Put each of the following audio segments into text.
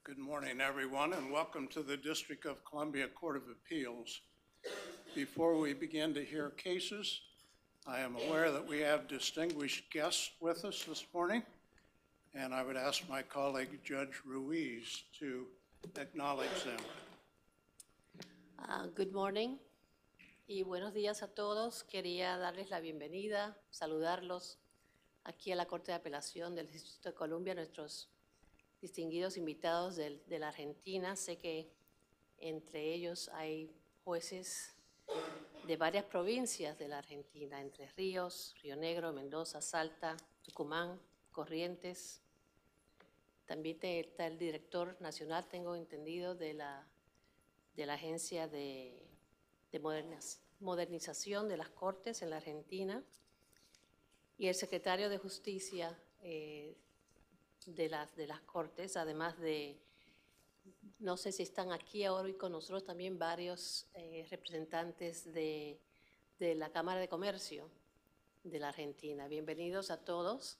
Good morning, everyone, and welcome to the District of Columbia Court of Appeals. Before we begin to hear cases, I am aware that we have distinguished guests with us this morning, and I would ask my colleague, Judge Ruiz, to acknowledge them. Good morning y buenos días a todos. Quería darles la bienvenida, saludarlos aquí a la Corte de Apelación del Distrito de Columbia, nuestros distinguidos invitados de la Argentina. Sé que entre ellos hay jueces de varias provincias de la Argentina, Entre Ríos, Río Negro, Mendoza, Salta, Tucumán, Corrientes. También está el director nacional, tengo entendido, de la Agencia de Modernización de las Cortes en la Argentina, y el secretario de Justicia de las Cortes, además de, no sé si están aquí ahora y con nosotros también varios representantes de la Cámara de Comercio de la Argentina. Bienvenidos a todos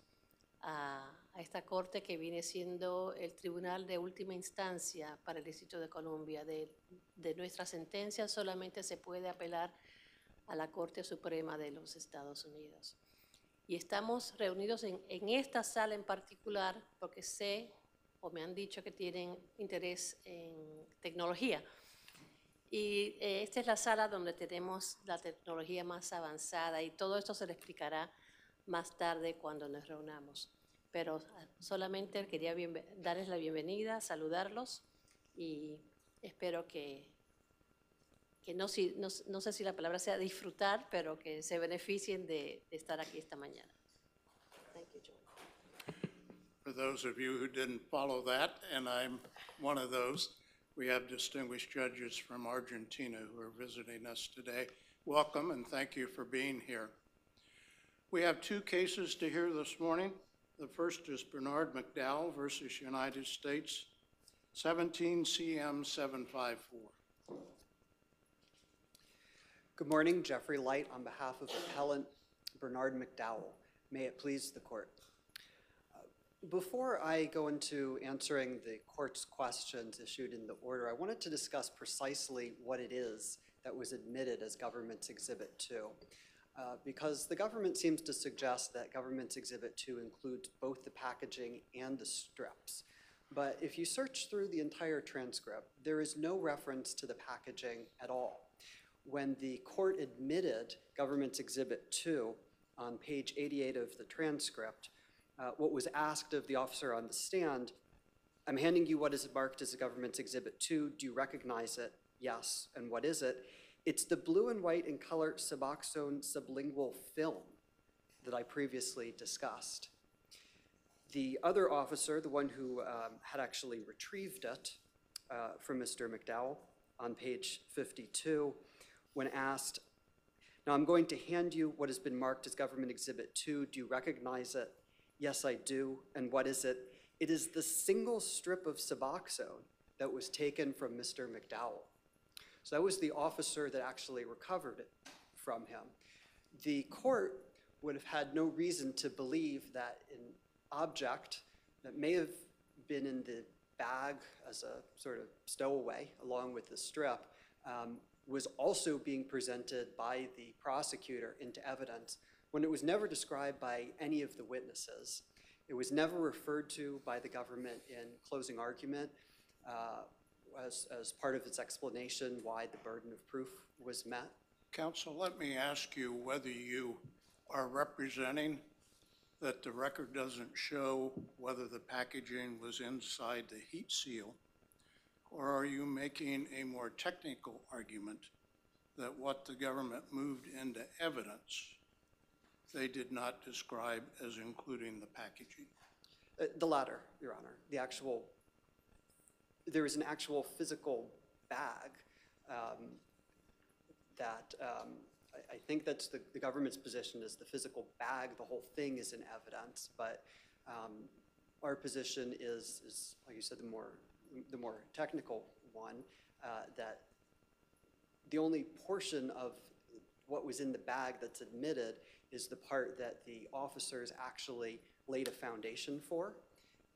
a esta corte que viene siendo el tribunal de última instancia para el Distrito de Columbia. De nuestra sentencia solamente se puede apelar a la Corte Suprema de los Estados Unidos. Y estamos reunidos en esta sala en particular porque sé, o me han dicho, que tienen interés en tecnología. Y esta es la sala donde tenemos la tecnología más avanzada, y todo esto se le explicará más tarde cuando nos reunamos. Pero solamente quería darles la bienvenida, saludarlos, y espero que no sé si la palabra sea disfrutar, pero que se beneficien de estar aquí esta mañana. Thank you, John. For those of you who didn't follow that, and I'm one of those, we have distinguished judges from Argentina who are visiting us today. Welcome, and thank you for being here. We have two cases to hear this morning. The first is Bernard McDowell versus United States, 17 CM 754. Good morning, Jeffrey Light on behalf of Appellant Bernard McDowell. May it please the court. Before I go into answering the court's questions issued in the order, I wanted to discuss precisely what it is that was admitted as Government's Exhibit 2. Because the government seems to suggest that Government's Exhibit 2 includes both the packaging and the strips. But if you search through the entire transcript, there is no reference to the packaging at all. When the court admitted Government's Exhibit 2 on page 88 of the transcript, what was asked of the officer on the stand, I'm handing you what is marked as a Government's Exhibit 2. Do you recognize it? Yes. And what is it? It's the blue and white in color Suboxone sublingual film that I previously discussed. The other officer, the one who had actually retrieved it from Mr. McDowell on page 52, when asked, now I'm going to hand you what has been marked as Government Exhibit 2. Do you recognize it? Yes, I do. And what is it? It is the single strip of Suboxone that was taken from Mr. McDowell. So that was the officer that actually recovered it from him. The court would have had no reason to believe that an object that may have been in the bag as a sort of stowaway along with the strip was also being presented by the prosecutor into evidence when it was never described by any of the witnesses. It was never referred to by the government in closing argument as part of its explanation why the burden of proof was met. Counsel, let me ask you whether you are representing that the record doesn't show whether the packaging was inside the heat seal, or are you making a more technical argument that what the government moved into evidence they did not describe as including the packaging? The latter, Your Honor. There is an actual physical bag that I think that's the government's position is the physical bag, the whole thing is in evidence, but our position is, like you said, the more technical one, that the only portion of what was in the bag that's admitted is the part that the officers actually laid a foundation for,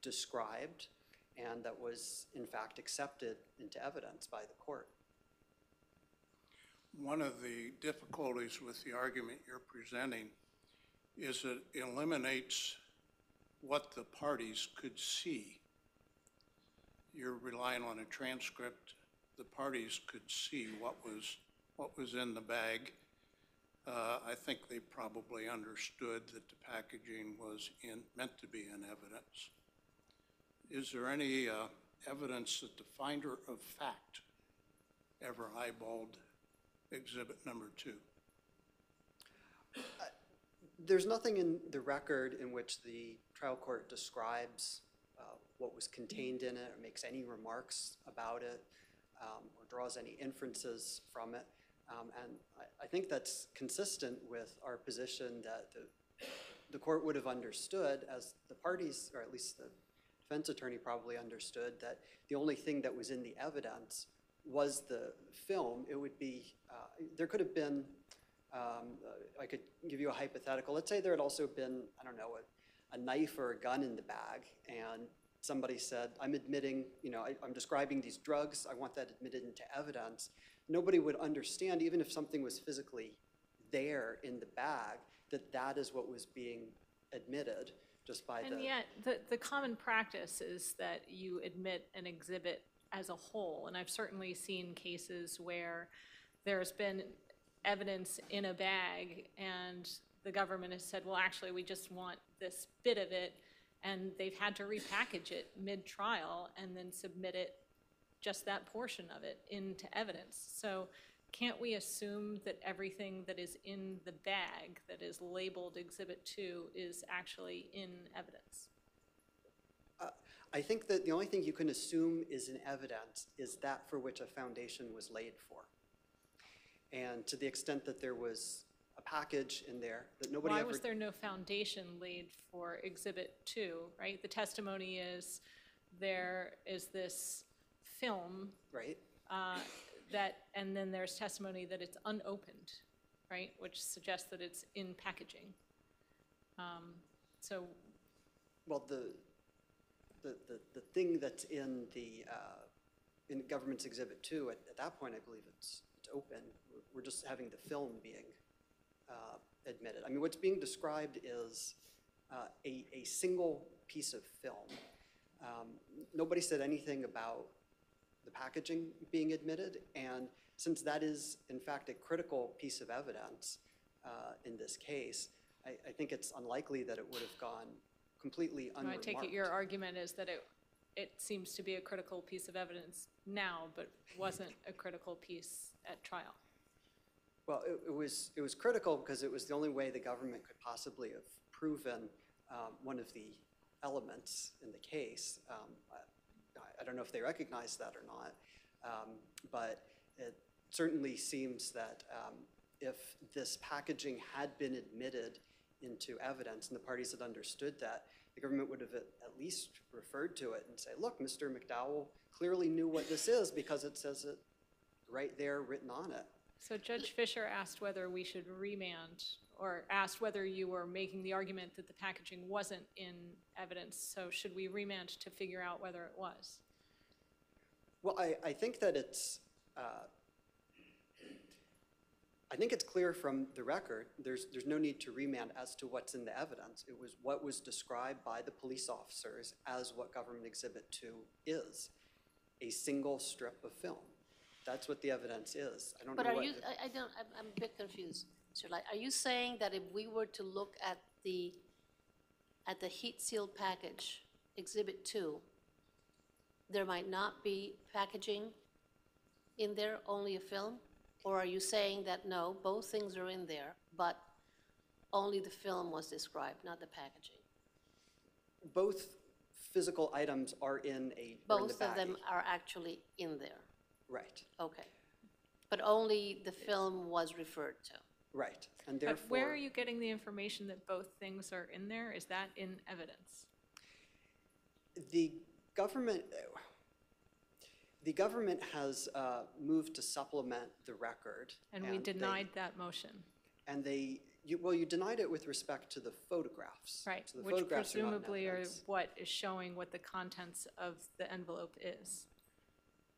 described, and that was in fact accepted into evidence by the court. One of the difficulties with the argument you're presenting is it eliminates what the parties could see. You're relying on a transcript. The parties could see what was in the bag. I think they probably understood that the packaging was meant to be in evidence. Is there any evidence that the finder of fact ever eyeballed exhibit number 2? There's nothing in the record in which the trial court describes what was contained in it, or makes any remarks about it, or draws any inferences from it. And I think that's consistent with our position that the court would have understood, as the parties, or at least the defense attorney probably understood, that the only thing that was in the evidence was the film. It would be, there could have been, I could give you a hypothetical. Let's say there had also been, I don't know, a knife or a gun in the bag, and somebody said, I'm admitting, I'm describing these drugs, I want that admitted into evidence. Nobody would understand, even if something was physically there in the bag, that that is what was being admitted just by the... And yet, the common practice is that you admit an exhibit as a whole. And I've certainly seen cases where there's been evidence in a bag and the government has said, well, actually, we just want this bit of it. And they've had to repackage it mid-trial and then submit it, just that portion of it, into evidence. So can't we assume that everything that is in the bag that is labeled Exhibit 2 is actually in evidence? I think that the only thing you can assume is in evidence is that for which a foundation was laid for. And to the extent that there was a package in there that nobody Why ever... was there no foundation laid for Exhibit 2, right? The testimony is there is this film, Right. and then there's testimony that it's unopened, right? Which suggests that it's in packaging. Well, the thing that's in the government's Exhibit 2, at that point, I believe it's open. We're just having the film being admitted. I mean, what's being described is a single piece of film. Nobody said anything about the packaging being admitted, and since that is, in fact, a critical piece of evidence in this case, I think it's unlikely that it would have gone completely unremarked. I take it your argument is that it seems to be a critical piece of evidence now, but wasn't a critical piece at trial. Well, it was critical because it was the only way the government could possibly have proven one of the elements in the case. I don't know if they recognize that or not, but it certainly seems that if this packaging had been admitted into evidence and the parties had understood that, the government would have at least referred to it and say, look, Mr. McDowell clearly knew what this is because it says it right there written on it. So Judge Fisher asked whether we should remand, or asked whether you were making the argument that the packaging wasn't in evidence. So should we remand to figure out whether it was? Well, I think that it's clear from the record. There's no need to remand as to what's in the evidence. It was what was described by the police officers as what Government Exhibit 2 is, a single strip of film. That's what the evidence is. I don't know what... I'm a bit confused, Mr. Light. Are you saying that if we were to look at the heat-sealed package, Exhibit 2, there might not be packaging in there, only a film? Or are you saying that no, both things are in there, but only the film was described, not the packaging? Both physical items are in the Both of baggie. them are actually in there? Right, Okay. But only the film was referred to? right. And therefore... But where are you getting the information that both things are in there? Is that in evidence? The government has moved to supplement the record. And we denied that motion. And they Well, you denied it with respect to the photographs. Right, So the which photographs are not in presumably are evidence. what is showing what the contents of the envelope is.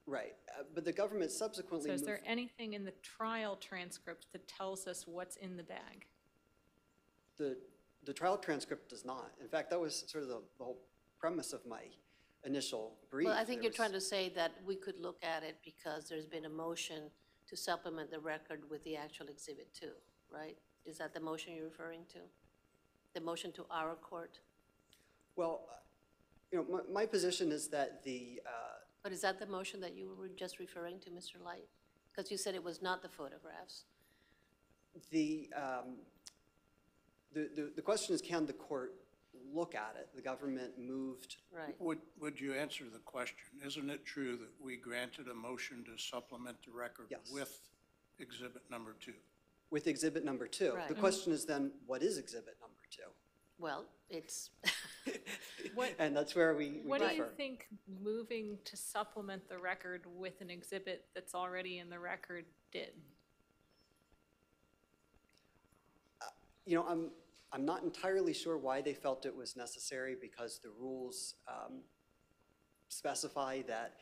Right, but the government subsequently So is moved. there anything in the trial transcript that tells us what's in the bag? The trial transcript does not. In fact, that was sort of the whole premise of my initial brief. Well, I think There you're was- trying to say that we could look at it because there's been a motion to supplement the record with the actual Exhibit 2, right? Is that the motion you're referring to? The motion to our court? Well, my position is that But is that the motion that you were just referring to, Mr. Light? Because you said it was not the photographs. the question is, can the court look at it? The government moved. Right. Would you answer the question? Isn't it true that we granted a motion to supplement the record Yes. with exhibit number 2? With exhibit number 2. Right. The question is then, what is exhibit number 2? Well, it's, What, And that's where we what do you differ. think moving to supplement the record with an exhibit that's already in the record did? I'm not entirely sure why they felt it was necessary, because the rules specify that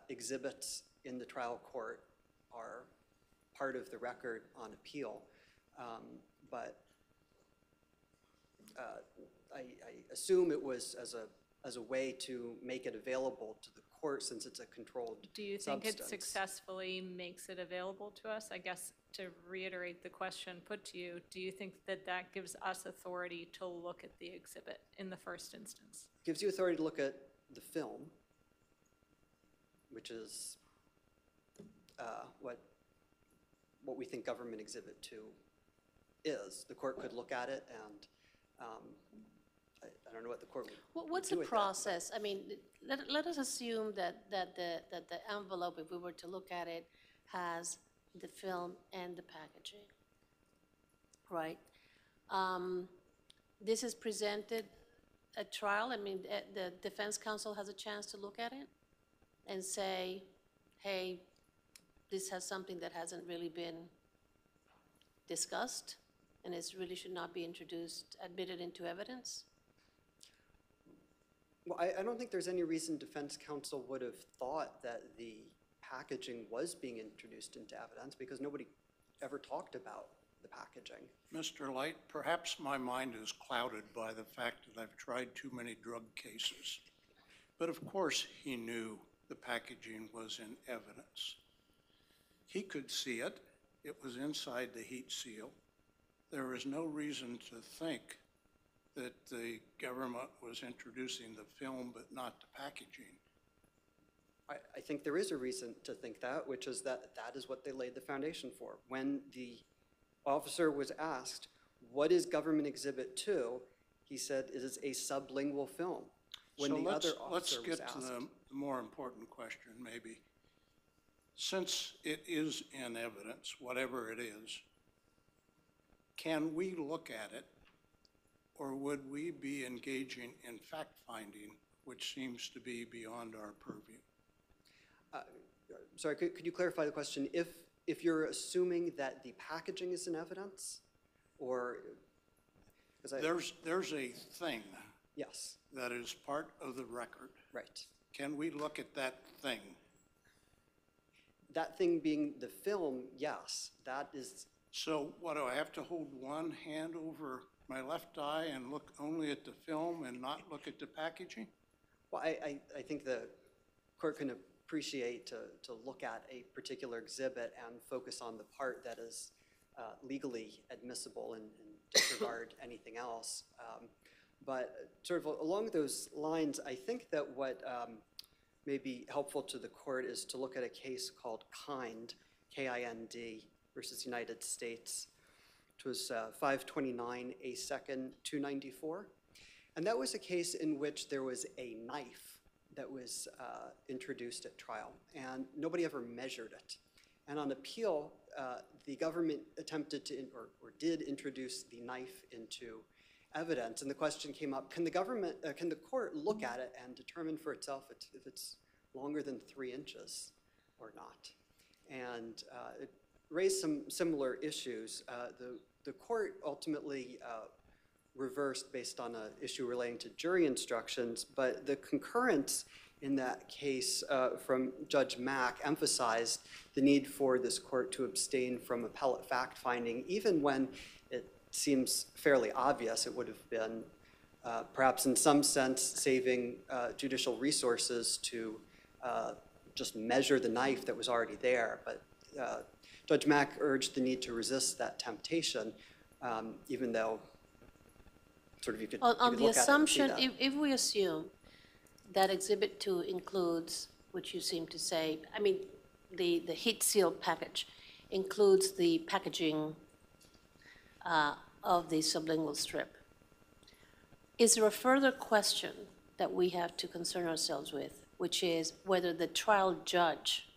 exhibits in the trial court are part of the record on appeal. But I assume it was as a way to make it available to the court, since it's a controlled Do you think it substance. successfully makes it available to us? I guess to reiterate the question put to you, do you think that that gives us authority to look at the exhibit in the first instance? Gives you authority to look at the film, which is what we think Government Exhibit 2 is. The court could look at it, and I don't know what the court would what's do the with that, but- process? I mean, let us assume that the envelope, if we were to look at it, has the film and the packaging, right? This is presented at trial. I mean, the defense counsel has a chance to look at it and say, hey, this has something that hasn't really been discussed, and it really should not be admitted into evidence? Well, I don't think there's any reason defense counsel would have thought that the packaging was being introduced into evidence, because nobody ever talked about the packaging. Mr. Light, perhaps my mind is clouded by the fact that I've tried too many drug cases. But of course, he knew the packaging was in evidence. He could see it. It was inside the heat seal. There is no reason to think that the government was introducing the film but not the packaging. I think there is a reason to think that, which is that is what they laid the foundation for. When the officer was asked, what is Government Exhibit 2? He said, it is a sublingual film. When So the other let's officer was get to asked. the more important question, maybe. Since it is in evidence, whatever it is, can we look at it, or would we be engaging in fact-finding, which seems to be beyond our purview? Sorry, could you clarify the question? If you're assuming that the packaging is in evidence, or? 'Cause There's a thing Yes, that is part of the record. right. Can we look at that thing? That thing being the film, yes, that is, So what, do I have to hold one hand over my left eye and look only at the film and not look at the packaging? well, I think the court can appreciate to look at a particular exhibit and focus on the part that is legally admissible and disregard anything else. But sort of along those lines, I think that what may be helpful to the court is to look at a case called Kind, K-I-N-D, versus United States. It was 529 A. 2nd 294. And that was a case in which there was a knife that was introduced at trial, and nobody ever measured it. And on appeal, the government attempted to, or did introduce the knife into evidence, and the question came up, can the court look at it and determine for itself if it's longer than 3 inches or not? And raised some similar issues. The court ultimately reversed based on an issue relating to jury instructions, but the concurrence in that case from Judge Mack emphasized the need for this court to abstain from appellate fact-finding, even when it seems fairly obvious it would have been perhaps in some sense saving judicial resources to just measure the knife that was already there. But Judge Mack urged the need to resist that temptation, even though sort of you could On the look at it and see assumption, that. if we assume that Exhibit 2 includes, which you seem to say, I mean, the heat sealed package includes the packaging of the sublingual strip, is there a further question that we have to concern ourselves with, which is whether the trial judge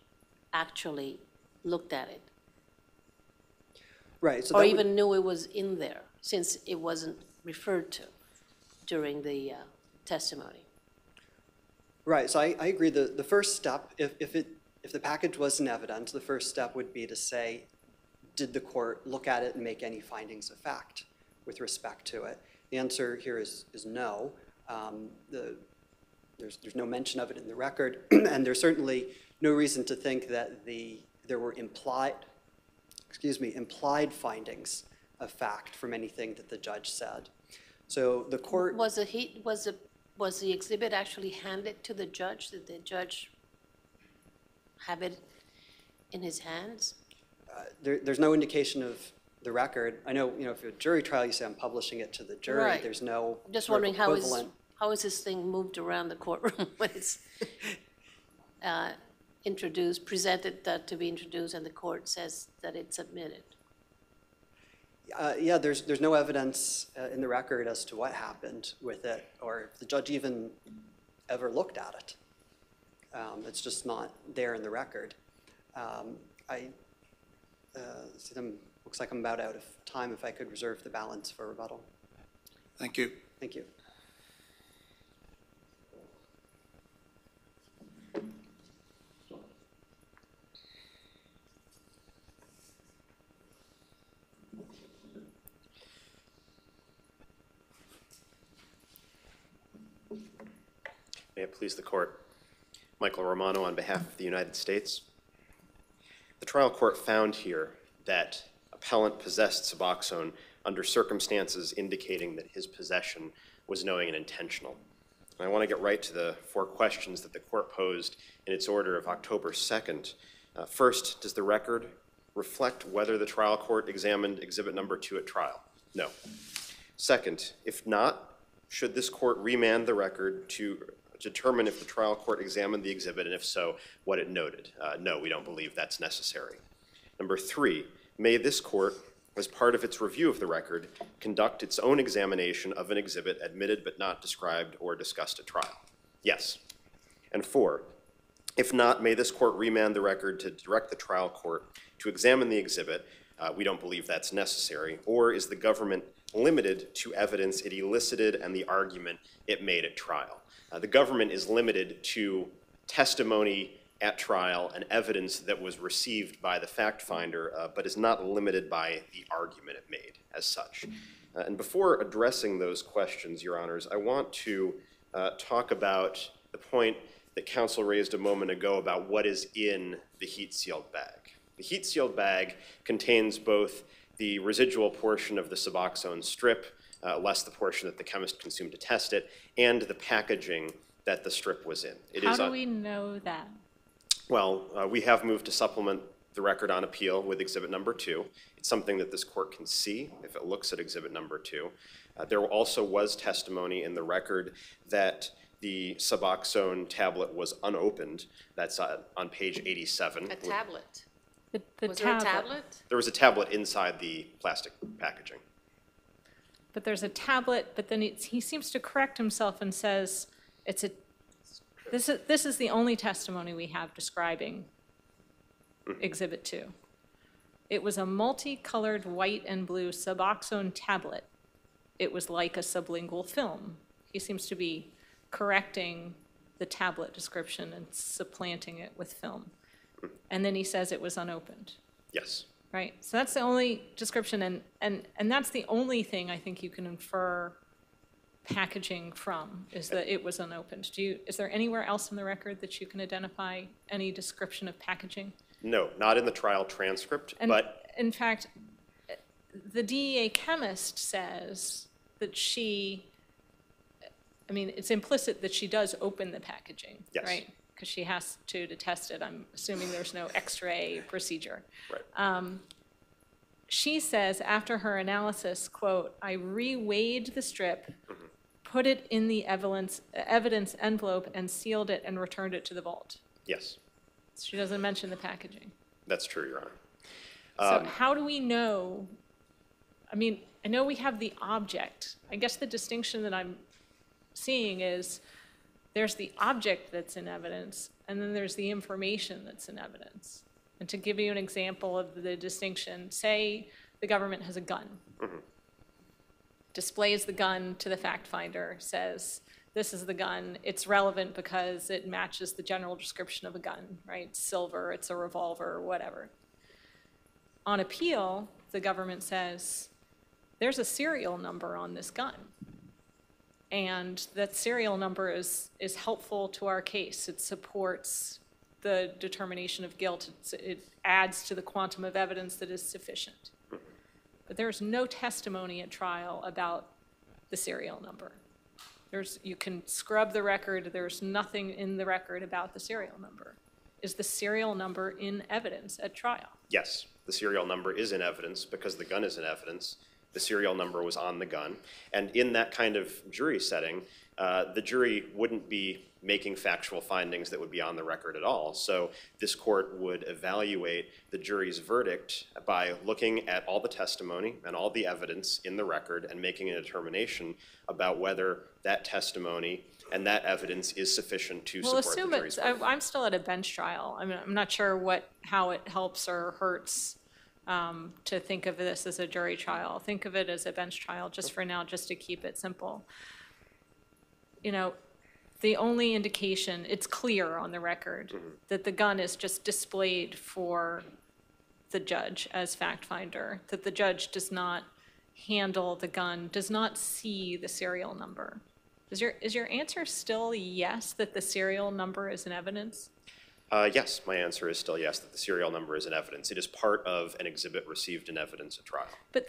actually looked at it, Right, so or that would- even knew it was in there, since it wasn't referred to during the testimony? Right, so I agree. The first step, if the package was in evidence, the first step would be to say, did the court look at it and make any findings of fact with respect to it? The answer here is no. There's no mention of it in the record, and there's certainly no reason to think that there were implied findings of fact from anything that the judge said. So the court. Was the exhibit actually handed to the judge? Did the judge have it in his hands? There's no indication of the record. I know, if you're a jury trial, you say I'm publishing it to the jury. Right. There's no Just sort of wondering equivalent. how is this thing moved around the courtroom when it's introduced, presented to be introduced, and the court says that it's admitted? Yeah, there's no evidence in the record as to what happened with it, or if the judge even ever looked at it. It's just not there in the record. Looks like I'm about out of time. If I could reserve the balance for rebuttal. Thank you. Thank you. May it please the court. Michael Romano on behalf of the United States. The trial court found here that appellant possessed Suboxone under circumstances indicating that his possession was knowing and intentional. And I want to get right to the 4 questions that the court posed in its order of October 2nd. First, does the record reflect whether the trial court examined exhibit number 2 at trial? No. Second, if not, should this court remand the record to determine if the trial court examined the exhibit, and if so, what it noted? No, we don't believe that's necessary. Number 3, may this court, as part of its review of the record, conduct its own examination of an exhibit admitted but not described or discussed at trial? Yes. And 4, if not, may this court remand the record to direct the trial court to examine the exhibit? We don't believe that's necessary. Or is the government limited to evidence it elicited and the argument it made at trial? The government is limited to testimony at trial and evidence that was received by the fact finder, but is not limited by the argument it made as such. And before addressing those questions, Your Honors, I want to talk about the point that counsel raised a moment ago about what is in the heat-sealed bag. The heat-sealed bag contains both the residual portion of the Suboxone strip, less the portion that the chemist consumed to test it, and the packaging that the strip was in. How do we know that? Well, we have moved to supplement the record on appeal with exhibit number 2. It's something that this court can see if it looks at exhibit number 2. There also was testimony in the record that the Suboxone tablet was unopened. That's on page 87. A tablet? The Was there a tablet? There was a tablet inside the plastic packaging. But there's a tablet, but then he seems to correct himself and says, this is the only testimony we have describing Exhibit 2. It was a multicolored white and blue Suboxone tablet. It was like a sublingual film. He seems to be correcting the tablet description and supplanting it with film. And then he says it was unopened. Yes. right? So that's the only description, and that's the only thing I think you can infer packaging from, is that it was unopened. Is there anywhere else in the record that you can identify any description of packaging? No, not in the trial transcript, And but in fact, the DEA chemist says that it's implicit that she does open the packaging, Yes. right? Because she has to test it. I'm assuming there's no X-ray procedure. right. She says after her analysis, quote, "I reweighed the strip, put it in the evidence envelope and sealed it and returned it to the vault." Yes, She doesn't mention the packaging. that's true, Your Honor. So how do we know? I know we have the object. I guess the distinction that I'm seeing is there's the object that's in evidence, and then there's the information that's in evidence. And to give you an example of the distinction, say the government has a gun, displays the gun to the fact finder, says, this is the gun, it's relevant because it matches the general description of a gun, right? It's silver, it's a revolver, whatever. On appeal, the government says, there's a serial number on this gun. And that serial number is helpful to our case. It supports the determination of guilt. It adds to the quantum of evidence that is sufficient. But there's no testimony at trial about the serial number. You can scrub the record. There's nothing in the record about the serial number. Is the serial number in evidence at trial? Yes, the serial number is in evidence because the gun is in evidence. The serial number was on the gun. And in that kind of jury setting, the jury wouldn't be making factual findings that would be on the record at all. So this court would evaluate the jury's verdict by looking at all the testimony and all the evidence in the record and making a determination about whether that testimony and that evidence is sufficient to support the jury's verdict. I'm still at a bench trial. I'm not sure how it helps or hurts to think of this as a jury trial. Think of it as a bench trial just for now, just to keep it simple. The only indication, it's clear on the record that the gun is just displayed for the judge as fact finder, that the judge does not handle the gun, does not see the serial number. Is your answer still yes, that the serial number is in evidence? Yes, my answer is still yes, that the serial number is in evidence. It is part of an exhibit received in evidence at trial. But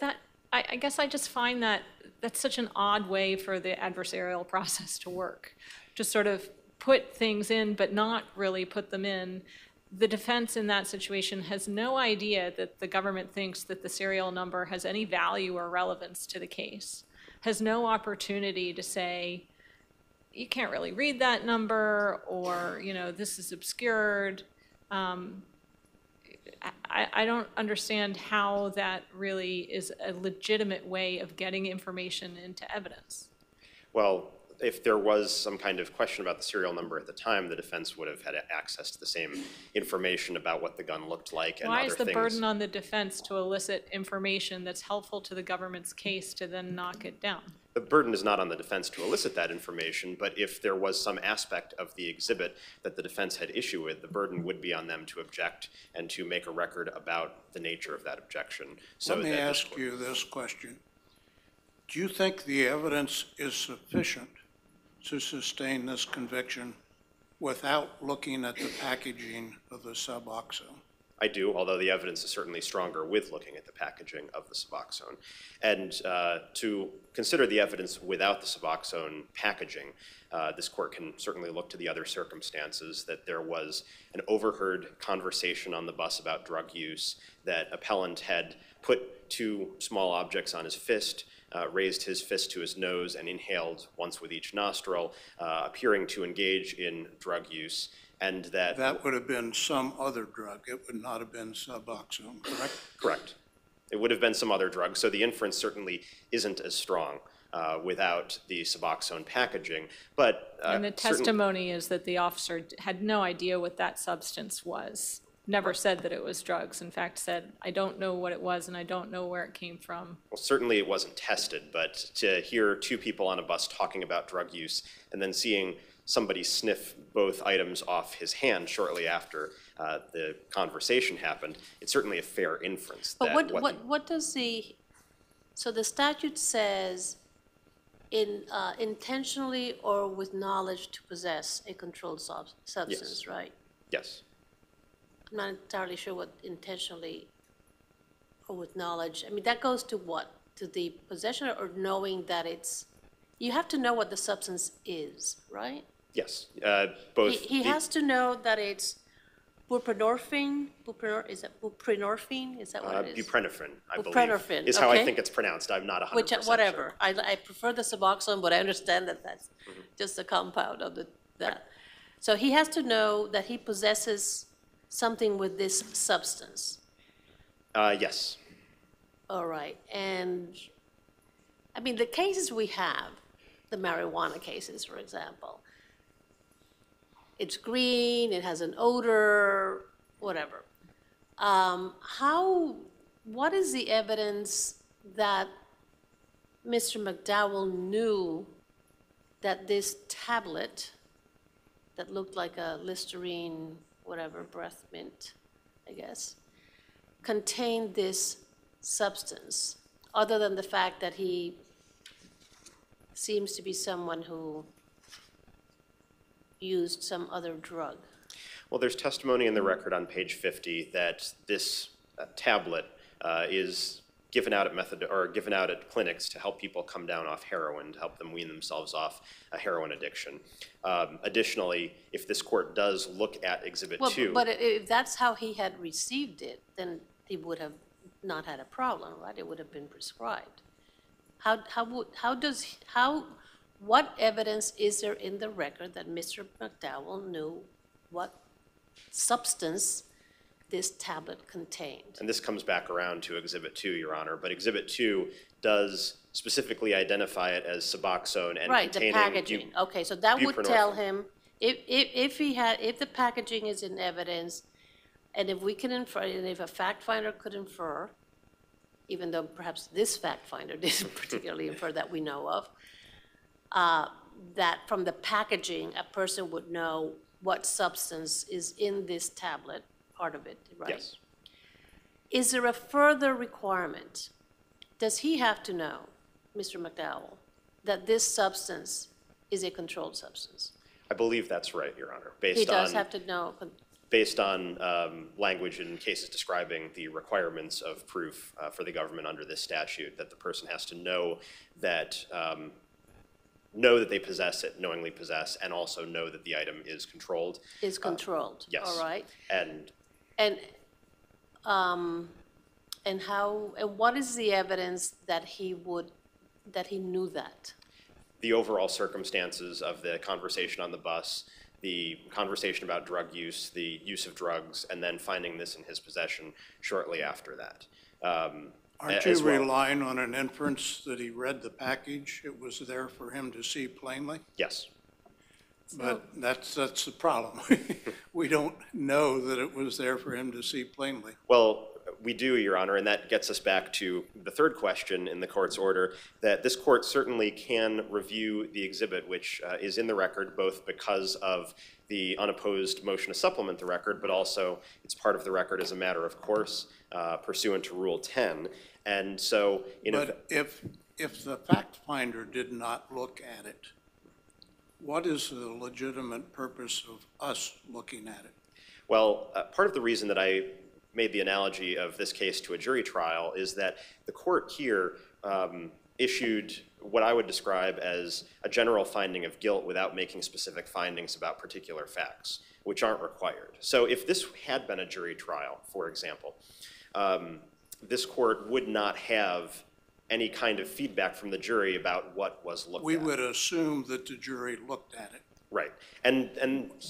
I guess I just find that's such an odd way for the adversarial process to work, to sort of put things in but not really put them in. The defense in that situation has no idea that the government thinks that the serial number has any value or relevance to the case, has no opportunity to say, you can't really read that number, or, this is obscured. I don't understand how that really is a legitimate way of getting information into evidence. Well, if there was some kind of question about the serial number at the time, the defense would have had access to the same information about what the gun looked like and other things. Why is the burden on the defense to elicit information that's helpful to the government's case to then knock it down? The burden is not on the defense to elicit that information, but if there was some aspect of the exhibit that the defense had issue with, the burden would be on them to object and to make a record about the nature of that objection. So Let me ask you this question. Do you think the evidence is sufficient to sustain this conviction without looking at the packaging of the Suboxone? I do, although the evidence is certainly stronger with looking at the packaging of the Suboxone. And to consider the evidence without the Suboxone packaging, this court can certainly look to the other circumstances, that there was an overheard conversation on the bus about drug use, that appellant had put two small objects on his fist, raised his fist to his nose and inhaled once with each nostril, appearing to engage in drug use, and that... That would have been some other drug. It would not have been Suboxone, correct? Correct. It would have been some other drug, so the inference certainly isn't as strong without the Suboxone packaging, but... And the testimony is that the officer had no idea what that substance was. never said that it was drugs. In fact, said, I don't know what it was and I don't know where it came from. Well, certainly it wasn't tested, but to hear two people on a bus talking about drug use and then seeing somebody sniff both items off his hand shortly after the conversation happened, it's certainly a fair inference. But that what does so the statute says intentionally or with knowledge to possess a controlled substance, right? Yes. I'm not entirely sure what intentionally or with knowledge, I mean, that goes to what? To the possession or knowing that you have to know what the substance is, right? Yes. Both. He has to know that it's buprenorphine, is that buprenorphine, is that what it is? Buprenorphine, I believe. Buprenorphine, is how I okay. think it's pronounced. I'm not 100% Which, sure. whatever, I prefer the Suboxone, but I understand that that's just a compound of that. So he has to know that he possesses something with this substance. Yes. All right, and, I mean, the cases we have, the marijuana cases, for example, it's green, it has an odor, whatever. What is the evidence that Mr. McDowell knew that this tablet that looked like a Listerine, whatever, breath mint, I guess, contained this substance, other than the fact that he seems to be someone who used some other drug? Well, there's testimony in the record on page 50 that this tablet is given out at clinics to help people come down off heroin, to help them wean themselves off a heroin addiction. Additionally, if this court does look at Exhibit 2. But if that's how he had received it, then he would have not had a problem, right? It would have been prescribed. What evidence is there in the record that Mr. McDowell knew what substance this tablet contained? And this comes back around to Exhibit 2, Your Honor, but Exhibit 2 does specifically identify it as Suboxone and Right, the containing packaging. Okay, so that would tell buprenorphine. him, if the packaging is in evidence, and if we can infer, and if a fact finder could infer, even though perhaps this fact finder didn't particularly infer that we know of, that from the packaging, a person would know what substance is in this tablet, part of it, right? Yes. Is there a further requirement? Does he have to know, Mr. McDowell, that this substance is a controlled substance? I believe that's right, Your Honor, He does have to know. based on language in cases describing the requirements of proof for the government under this statute, that the person has to know that they possess it, knowingly possess, and also know that the item is controlled. Is controlled, yes. all right? And what is the evidence that he knew that? the overall circumstances of the conversation on the bus, the conversation about drug use, the use of drugs, and then finding this in his possession shortly after that. Aren't you relying on an inference that he read the package? It was there for him to see plainly? Yes. But that's the problem. We don't know that it was there for him to see plainly. Well, we do, Your Honor, and that gets us back to the third question in the court's order, that this court certainly can review the exhibit, which is in the record, both because of the unopposed motion to supplement the record, but also it's part of the record as a matter of course pursuant to Rule 10. And so, But if the fact finder did not look at it, what is the legitimate purpose of us looking at it? Well, part of the reason that I made the analogy of this case to a jury trial is that the court here issued what I would describe as a general finding of guilt without making specific findings about particular facts, which aren't required. So if this had been a jury trial, for example, this court would not have any kind of feedback from the jury about what was looked at. We would assume that the jury looked at it. Right.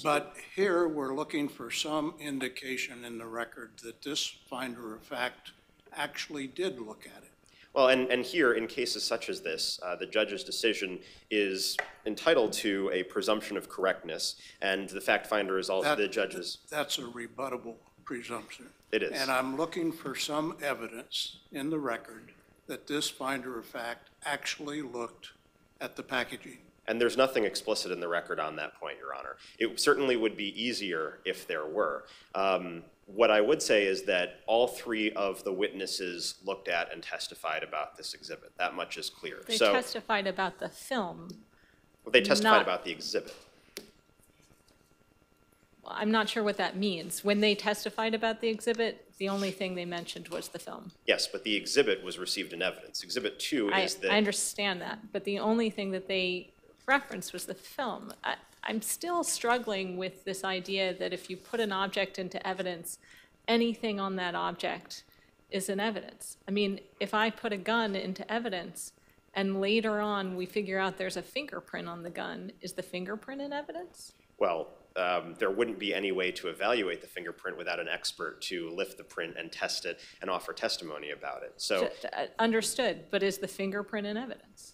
But here we're looking for some indication in the record that this finder of fact actually did look at it. Well, and here, in cases such as this, the judge's decision is entitled to a presumption of correctness, and the fact finder is also the judge's. That's a rebuttable presumption. It is. And I'm looking for some evidence in the record that this finder of fact actually looked at the packaging. And there's nothing explicit in the record on that point, Your Honor. It certainly would be easier if there were. What I would say is that all three of the witnesses looked at and testified about this exhibit. That much is clear. They So testified about the film. they testified not- about the exhibit. Well, I'm not sure what that means. When they testified about the exhibit, the only thing they mentioned was the film. Yes, but the exhibit was received in evidence. Exhibit 2 is I that. understand that, but the only thing that they referenced was the film. I'm still struggling with this idea that if you put an object into evidence, anything on that object is in evidence. I mean, if I put a gun into evidence and later on we figure out there's a fingerprint on the gun, is the fingerprint in evidence? Well, there wouldn't be any way to evaluate the fingerprint without an expert to lift the print and test it and offer testimony about it. So, Understood, but is the fingerprint in evidence?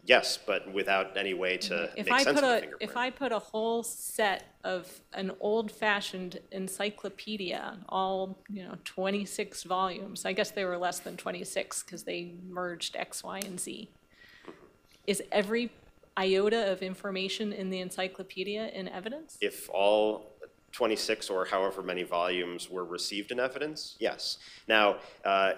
yes, but without any way to make sense of the fingerprint. If I put a whole set of an old-fashioned encyclopedia, all, 26 volumes, I guess they were less than 26 because they merged X, Y, and Z. Is every iota of information in the encyclopedia in evidence? If all 26 or however many volumes were received in evidence, yes. Now,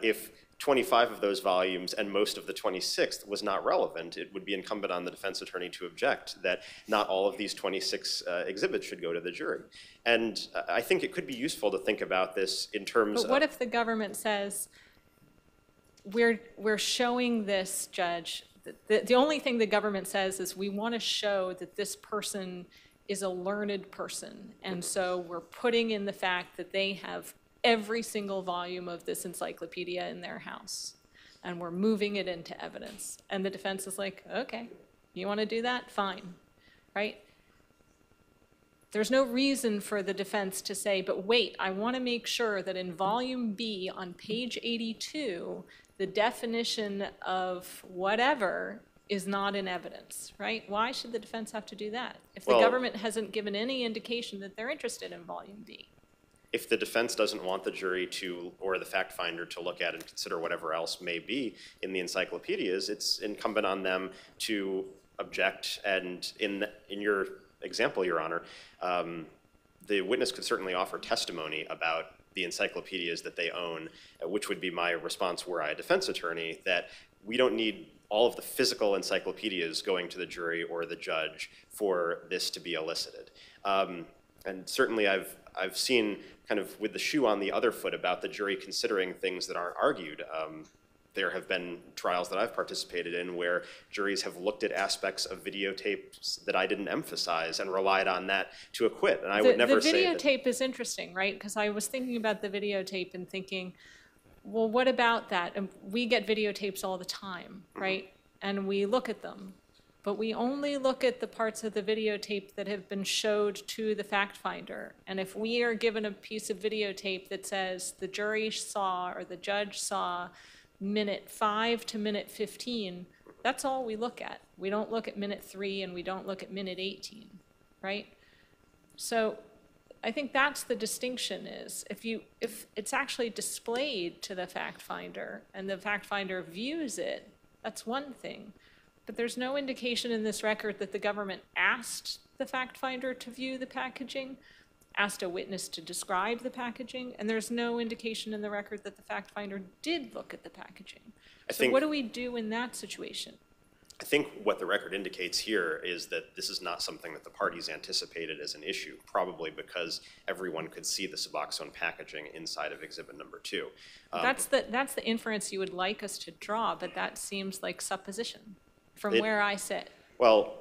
if 25 of those volumes and most of the 26th was not relevant, it would be incumbent on the defense attorney to object that not all of these 26 exhibits should go to the jury. And I think it could be useful to think about this in terms of... But what if the government says, we're showing this, Judge, the only thing the government says is we want to show that this person is a learned person, and so we're putting in the fact that they have every single volume of this encyclopedia in their house, and we're moving it into evidence. And the defense is like, okay, you want to do that? Fine, right? There's no reason for the defense to say, but wait, I want to make sure that in volume B on page 82, the definition of whatever is not in evidence, right? Why should the defense have to do that if the government hasn't given any indication that they're interested in volume B? If the defense doesn't want the jury to, or the fact finder to look at and consider whatever else may be in the encyclopedias, it's incumbent on them to object. And in your example, Your Honor, the witness could certainly offer testimony about the encyclopedias that they own, which would be my response were I a defense attorney, that we don't need all of the physical encyclopedias going to the jury or the judge for this to be elicited. And certainly I've seen kind of with the shoe on the other foot about the jury considering things that aren't argued. There have been trials that I've participated in where juries have looked at aspects of videotapes that I didn't emphasize and relied on that to acquit. And I would never say that. The videotape is interesting, right? Because I was thinking about the videotape and thinking, well, what about that? And we get videotapes all the time, right? And we look at them. But we only look at the parts of the videotape that have been showed to the fact finder. And if we are given a piece of videotape that says the jury saw or the judge saw minute 5 to minute 15, that's all we look at. We don't look at minute 3 and we don't look at minute 18, right? So I think that's the distinction is if it's actually displayed to the fact finder and the fact finder views it, that's one thing. But there's no indication in this record that the government asked the fact finder to view the packaging, asked a witness to describe the packaging, and there's no indication in the record that the fact finder did look at the packaging. So what do we do in that situation? I think what the record indicates here is that this is not something that the parties anticipated as an issue, probably because everyone could see the Suboxone packaging inside of exhibit number 2. That's the inference you would like us to draw, but that seems like supposition from where I sit. Well,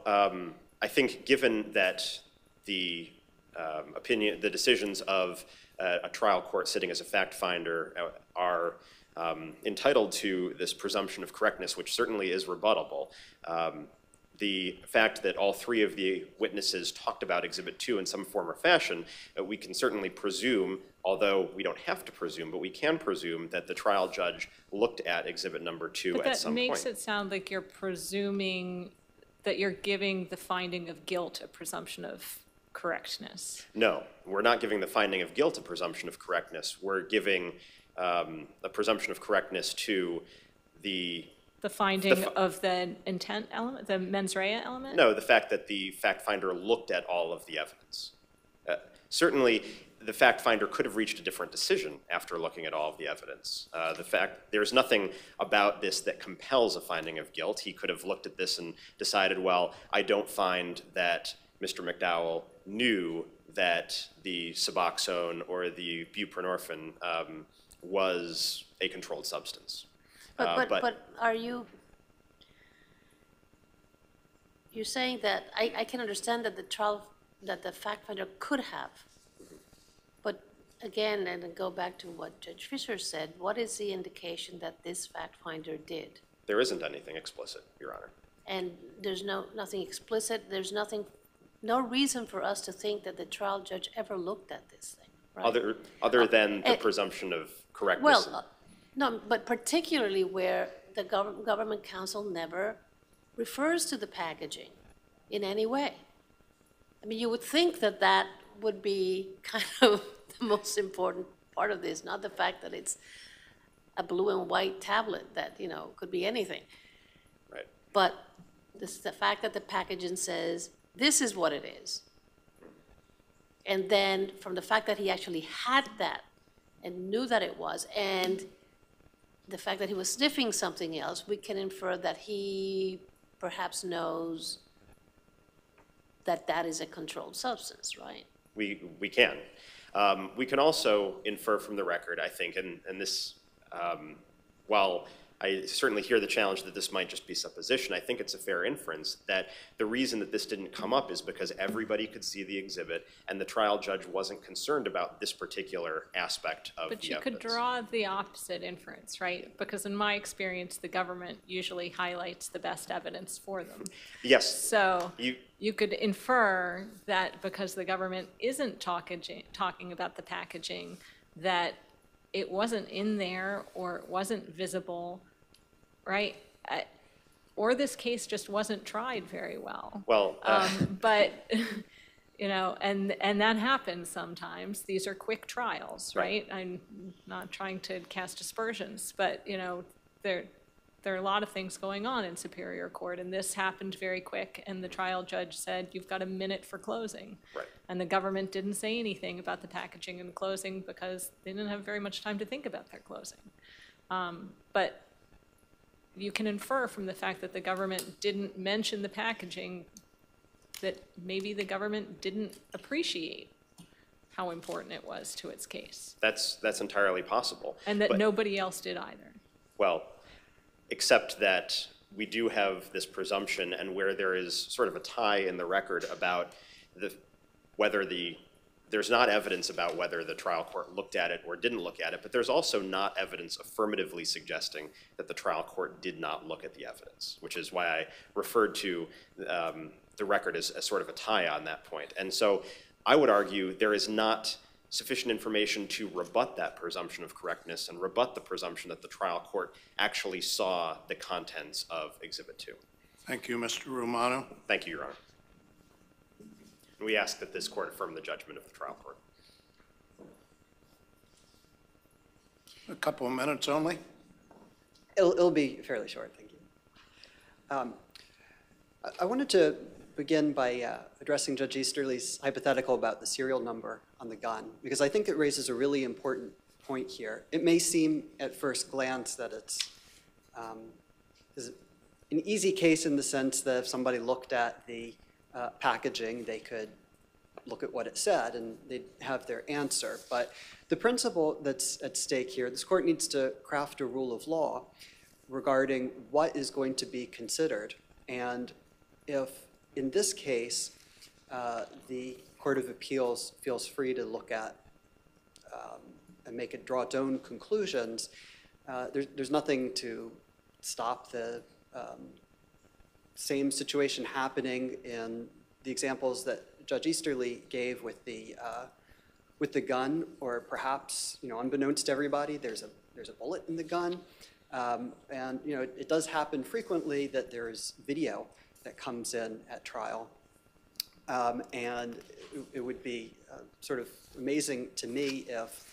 I think given that the the decisions of a trial court sitting as a fact finder are entitled to this presumption of correctness, which certainly is rebuttable. The fact that all 3 of the witnesses talked about Exhibit 2 in some form or fashion, we can certainly presume, although we don't have to presume, but we can presume that the trial judge looked at Exhibit number 2 at some point. But that makes it sound like you're presuming that you're giving the finding of guilt a presumption of correctness. No, we're not giving the finding of guilt a presumption of correctness. We're giving a presumption of correctness to the The finding of the intent element, the mens rea element? No, the fact that the fact finder looked at all of the evidence. Certainly, the fact finder could have reached a different decision after looking at all of the evidence. There's nothing about this that compels a finding of guilt. He could have looked at this and decided, well, I don't find that Mr. McDowell knew that the Suboxone or the buprenorphine was a controlled substance. But are you're saying that, I can understand that that the fact finder could have, but again, and then go back to what Judge Fisher said, what is the indication that this fact finder did? There isn't anything explicit, Your Honor. And there's nothing explicit, there's no reason for us to think that the trial judge ever looked at this thing, right? Other than the presumption of correctness. Well, no, but particularly where the government counsel never refers to the packaging in any way. I mean, you would think that that would be kind of the most important part of this, not the fact that it's a blue and white tablet that, could be anything. Right. But the fact that the packaging says, this is what it is. And then from the fact that he actually had that and knew that it was, and the fact that he was sniffing something else, we can infer that he perhaps knows that that is a controlled substance, right? We can. We can also infer from the record, I think, and this, while I certainly hear the challenge that this might just be supposition, I think it's a fair inference that the reason that this didn't come up is because everybody could see the exhibit and the trial judge wasn't concerned about this particular aspect of the evidence. But you could draw the opposite inference, right? Because in my experience, the government usually highlights the best evidence for them. Yes. So you could infer that because the government isn't talking about the packaging, that it wasn't in there or it wasn't visible, right? Or this case just wasn't tried very well. Well, but, and that happens sometimes. These are quick trials, right? I'm not trying to cast aspersions, but, there are a lot of things going on in Superior Court, and this happened very quick, and the trial judge said, you've got a minute for closing. Right. And the government didn't say anything about the packaging and closing because they didn't have very much time to think about their closing. But you can infer from the fact that the government didn't mention the packaging that maybe the government didn't appreciate how important it was to its case. that's entirely possible. And that nobody else did either. Well, except that we do have this presumption, and where there is sort of a tie in the record about there's not evidence about whether the trial court looked at it or didn't look at it, but there's also not evidence affirmatively suggesting that the trial court did not look at the evidence, which is why I referred to the record as sort of a tie on that point. And so I would argue there is not sufficient information to rebut that presumption of correctness and rebut the presumption that the trial court actually saw the contents of Exhibit 2. Thank you, Mr. Romano. Thank you, Your Honor. And we ask that this court affirm the judgment of the trial court. A couple of minutes only. It'll be fairly short, thank you. I wanted to begin by addressing Judge Easterly's hypothetical about the serial number on the gun, because I think it raises a really important point here. It may seem at first glance that it's an easy case in the sense that if somebody looked at the packaging, they could look at what it said and they'd have their answer. But the principle that's at stake here, this court needs to craft a rule of law regarding what is going to be considered. And if, in this case, the Court of Appeals feels free to look at and draw its own conclusions, there's nothing to stop the same situation happening in the examples that Judge Easterly gave with the gun, or perhaps, unbeknownst to everybody, there's a bullet in the gun. And it does happen frequently that there's video that comes in at trial. And it would be sort of amazing to me if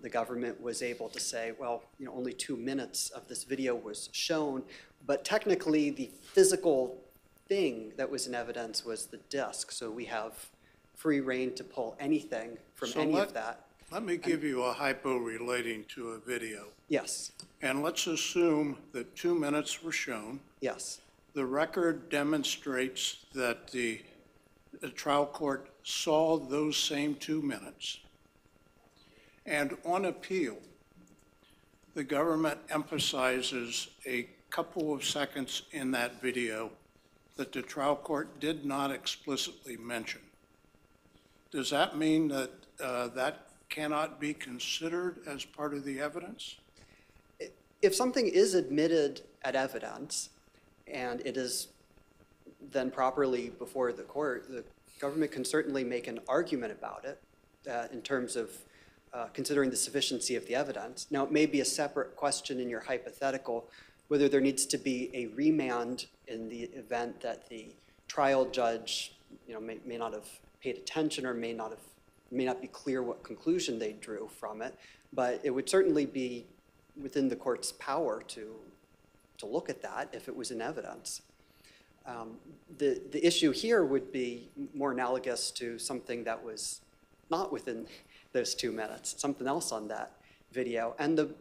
the government was able to say, well, only 2 minutes of this video was shown, but technically the physical thing that was in evidence was the disc. So we have free reign to pull anything from So any of that. Let me give you a hypo relating to a video. Yes, And let's assume that 2 minutes were shown. yes, The record demonstrates that the trial court saw those same 2 minutes. And on appeal, the government emphasizes a couple of seconds in that video that the trial court did not explicitly mention. Does that mean that that cannot be considered as part of the evidence? if something is admitted at evidence and it is then properly before the court, the government can certainly make an argument about it in terms of considering the sufficiency of the evidence. Now, it may be a separate question in your hypothetical whether there needs to be a remand in the event that the trial judge, may not have paid attention or may not be clear what conclusion they drew from it. But it would certainly be within the court's power to look at that if it was in evidence. The issue here would be more analogous to something that was not within those 2 minutes, something else on that video. And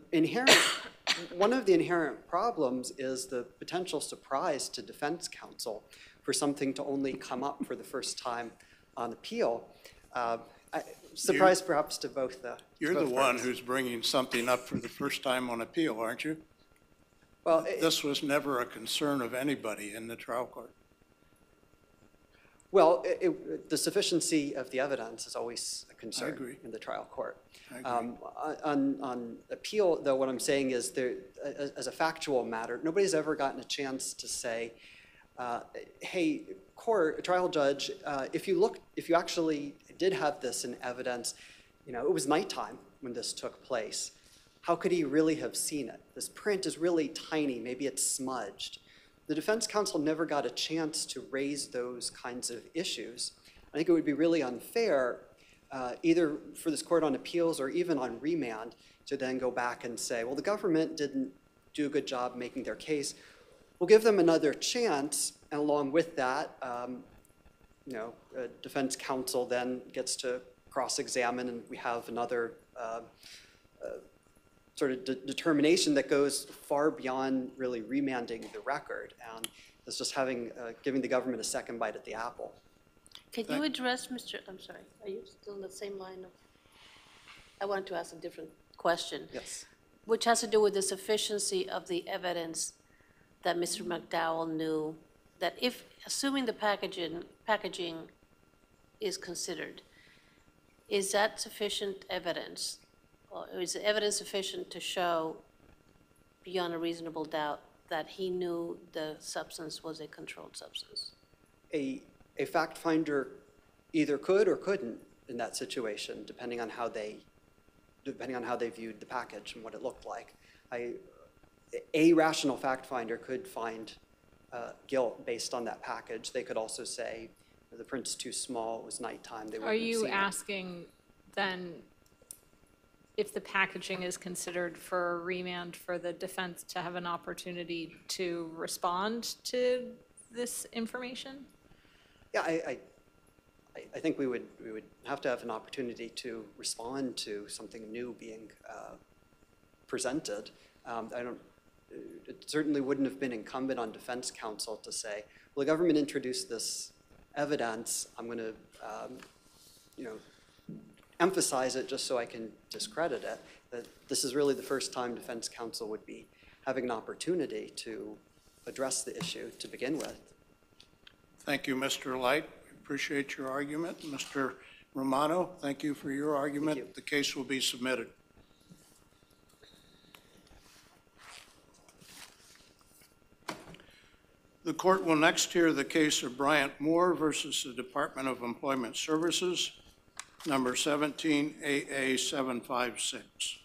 one of the inherent problems is the potential surprise to defense counsel for something to only come up for the first time on appeal. Surprise perhaps to both the You're both the one parties. who's bringing something up for the first time on appeal, aren't you? Well, This was never a concern of anybody in the trial court. Well, the sufficiency of the evidence is always a concern agree. in the trial court. I agree. On appeal, though, what I'm saying is as a factual matter, nobody's ever gotten a chance to say, hey, trial judge, if you actually did have this in evidence, it was nighttime when this took place. How could he really have seen it? This print is really tiny, maybe it's smudged. The defense counsel never got a chance to raise those kinds of issues. I think it would be really unfair, either for this court on appeals or even on remand, to then go back and say, well, the government didn't do a good job making their case. We'll give them another chance, and along with that, defense counsel then gets to cross-examine, and we have another sort of determination that goes far beyond really remanding the record. And it's just giving the government a second bite at the apple. Can you address, I'm sorry, are you still in the same line of, I wanted to ask a different question. Yes. Which has to do with the sufficiency of the evidence that Mr. McDowell knew that assuming the packaging is considered, is that sufficient evidence? Or is the evidence sufficient to show beyond a reasonable doubt that he knew the substance was a controlled substance? A fact finder either could or couldn't in that situation, depending on how they viewed the package and what it looked like. A rational fact finder could find guilt based on that package. They could also say the print's too small, it was nighttime, they wouldn't Are have you seen it. asking then if the packaging is considered for remand for the defense to have an opportunity to respond to this information? Yeah, I think we would have to have an opportunity to respond to something new being presented. It certainly wouldn't have been incumbent on defense counsel to say, well, the government introduced this evidence, I'm going to emphasize it just so I can discredit it. That this is really the first time defense counsel would be having an opportunity to address the issue to begin with. Thank you, Mr. Light. Appreciate your argument. Mr. Romano, thank you for your argument. Thank you. The case will be submitted. The court will next hear the case of Bryant Moore versus the Department of Employment Services, number 17 AA 756.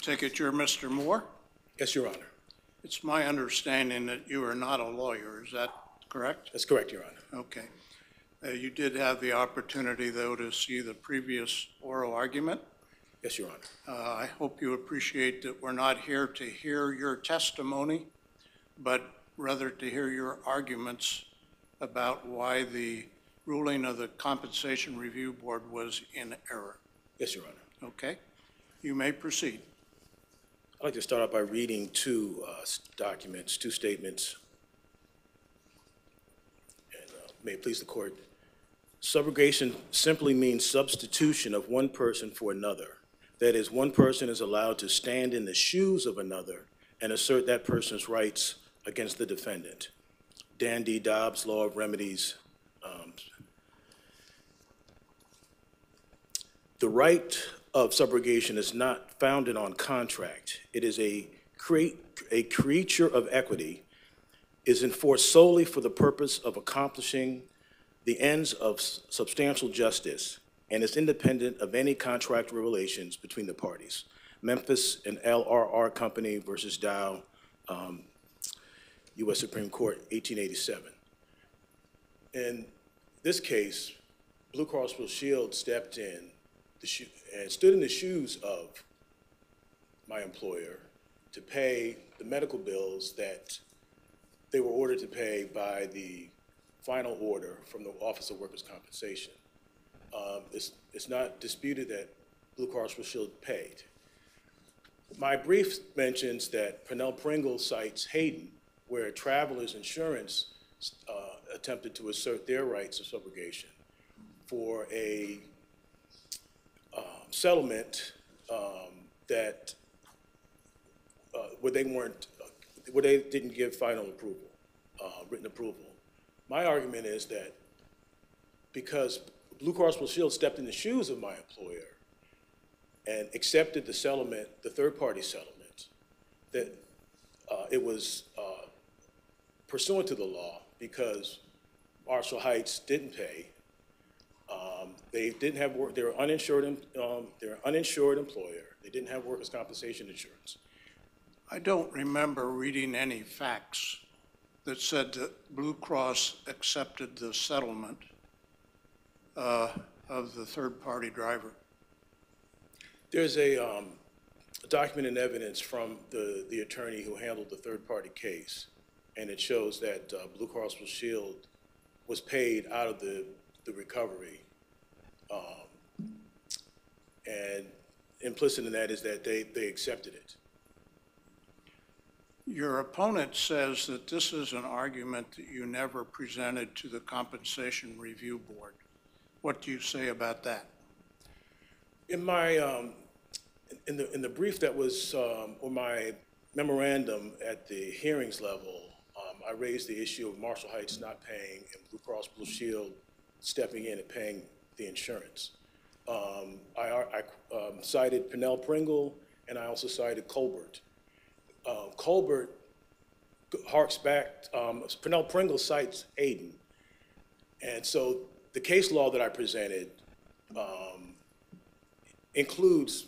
Take it you're Mr. Moore? Yes, Your Honor. It's my understanding that you are not a lawyer, is that correct? That's correct, Your Honor. Okay. You did have the opportunity, though, to see the previous oral argument. Yes, Your Honor. I hope you appreciate that we're not here to hear your testimony, but rather to hear your arguments about why the ruling of the Compensation Review Board was in error. Yes, Your Honor. Okay? You may proceed. I'd like to start out by reading two documents, two statements. And may it please the court. Subrogation simply means substitution of one person for another. That is, one person is allowed to stand in the shoes of another and assert that person's rights against the defendant. Dan D. Dobbs, Law of Remedies. The right of subrogation is not founded on contract. It is a creature of equity, is enforced solely for the purpose of accomplishing the ends of substantial justice, and is independent of any contractual relations between the parties. Memphis and LRR Company versus Dow, U.S. Supreme Court, 1887. In this case, Blue Cross Blue Shield stepped in and stood in the shoes of my employer to pay the medical bills that they were ordered to pay by the final order from the Office of Workers' Compensation. It's not disputed that Blue Cross Blue Shield paid. My brief mentions that Pernell Pringle cites Hayden, where Travelers Insurance attempted to assert their rights of subrogation for a settlement that where they didn't give final approval, written approval. My argument is that because Blue Cross Blue Shield stepped in the shoes of my employer and accepted the settlement, the third-party settlement, that it was pursuant to the law because Marshall Heights didn't pay. They didn't have work. They were uninsured. They're an uninsured employer. They didn't have workers' compensation insurance. I don't remember reading any facts that said that Blue Cross accepted the settlement of the third-party driver. There's a document and evidence from the attorney who handled the third-party case, and it shows that Blue Cross Blue Shield was paid out of the recovery. And implicit in that is that they accepted it. Your opponent says that this is an argument that you never presented to the Compensation Review Board. What do you say about that? In my in the brief that was or my memorandum at the hearings level, I raised the issue of Marshall Heights not paying and Blue Cross Blue Shield stepping in and paying the insurance. I cited Pernell Pringle, and I also cited Colbert. Colbert harks back, Pernell Pringle cites Hayden. And so the case law that I presented includes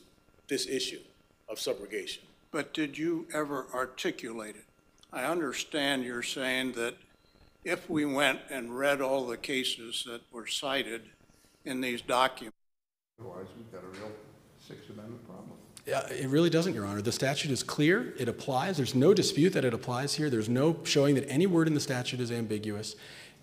this issue of subrogation. But did you ever articulate it? I understand you're saying that if we went and read all the cases that were cited in these documents, otherwise we've got a real Sixth Amendment problem. Yeah, it really doesn't, Your Honor. The statute is clear. It applies. There's no dispute that it applies here. There's no showing that any word in the statute is ambiguous.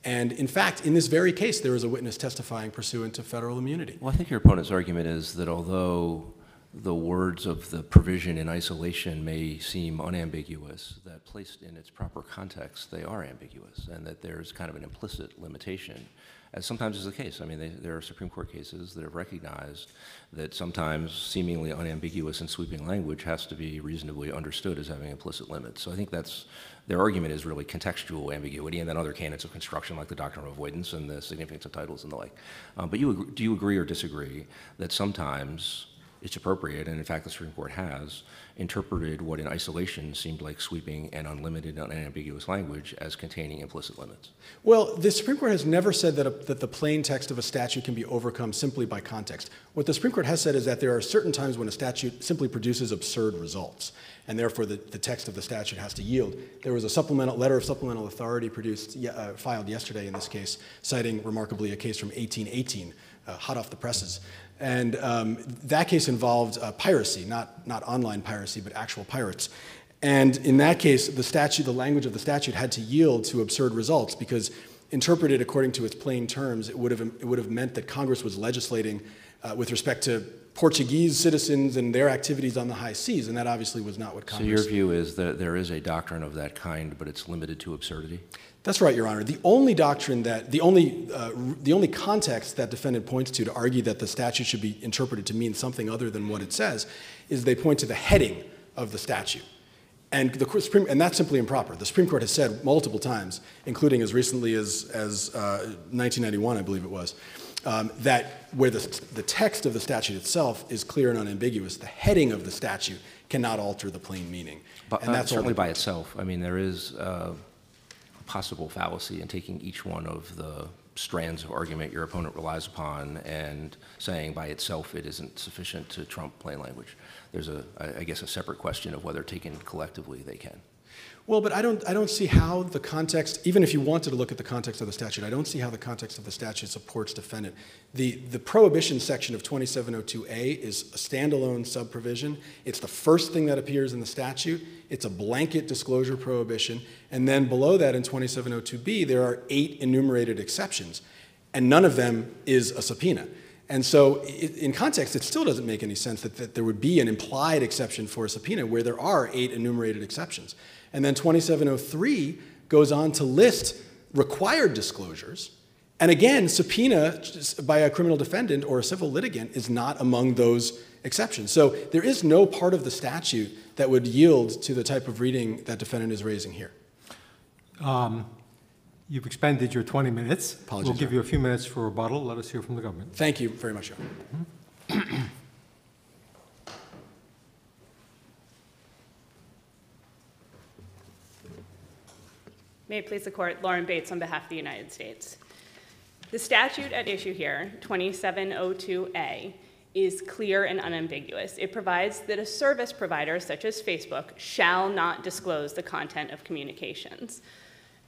And in fact, in this very case, there was a witness testifying pursuant to federal immunity. Well, I think your opponent's argument is that although the words of the provision in isolation may seem unambiguous, that placed in its proper context, they are ambiguous, and that there's kind of an implicit limitation, as sometimes is the case. I mean, there are Supreme Court cases that have recognized that sometimes seemingly unambiguous and sweeping language has to be reasonably understood as having implicit limits. So I think that's, their argument is really contextual ambiguity, and then other canons of construction like the doctrine of avoidance and the significance of titles and the like. But do you agree or disagree that sometimes it's appropriate, and in fact the Supreme Court has, interpreted what in isolation seemed like sweeping and unlimited and unambiguous language as containing implicit limits. Well, the Supreme Court has never said that the plain text of a statute can be overcome simply by context. What the Supreme Court has said is that there are certain times when a statute simply produces absurd results, and therefore the text of the statute has to yield. There was a letter of supplemental authority filed yesterday in this case, citing remarkably a case from 1818, hot off the presses. And that case involved piracy, not online piracy, but actual pirates. And in that case, the language of the statute had to yield to absurd results because interpreted according to its plain terms, it would have meant that Congress was legislating with respect to Portuguese citizens and their activities on the high seas, and that obviously was not what Congress... So your view is that there is a doctrine of that kind, but it's limited to absurdity? That's right, Your Honor. The only doctrine the only context that defendant points to argue that the statute should be interpreted to mean something other than what it says is they point to the heading of the statute. And that's simply improper. The Supreme Court has said multiple times, including as recently as 1991, I believe it was, that where the text of the statute itself is clear and unambiguous, the heading of the statute cannot alter the plain meaning. But and that's certainly by itself. I mean, there is a possible fallacy in taking each one of the strands of argument your opponent relies upon and saying by itself it isn't sufficient to trump plain language. There's I guess, a separate question of whether taken collectively they can. Well, but I don't see how the context, even if you wanted to look at the context of the statute, I don't see how the context of the statute supports defendant. The prohibition section of 2702A is a standalone sub-provision. It's the first thing that appears in the statute. It's a blanket disclosure prohibition. And then below that in 2702B, there are 8 enumerated exceptions, and none of them is a subpoena. And so in context, it still doesn't make any sense that there would be an implied exception for a subpoena where there are 8 enumerated exceptions. And then 2703 goes on to list required disclosures. And again, subpoena by a criminal defendant or a civil litigant is not among those exceptions. So there is no part of the statute that would yield to the type of reading that defendant is raising here. You've expended your 20 minutes. Apologies, we'll give you a few minutes for rebuttal. Let us hear from the government. Thank you very much, Your Honor. May it please the court, Lauren Bates on behalf of the United States. The statute at issue here, 2702A, is clear and unambiguous. It provides that a service provider, such as Facebook, shall not disclose the content of communications.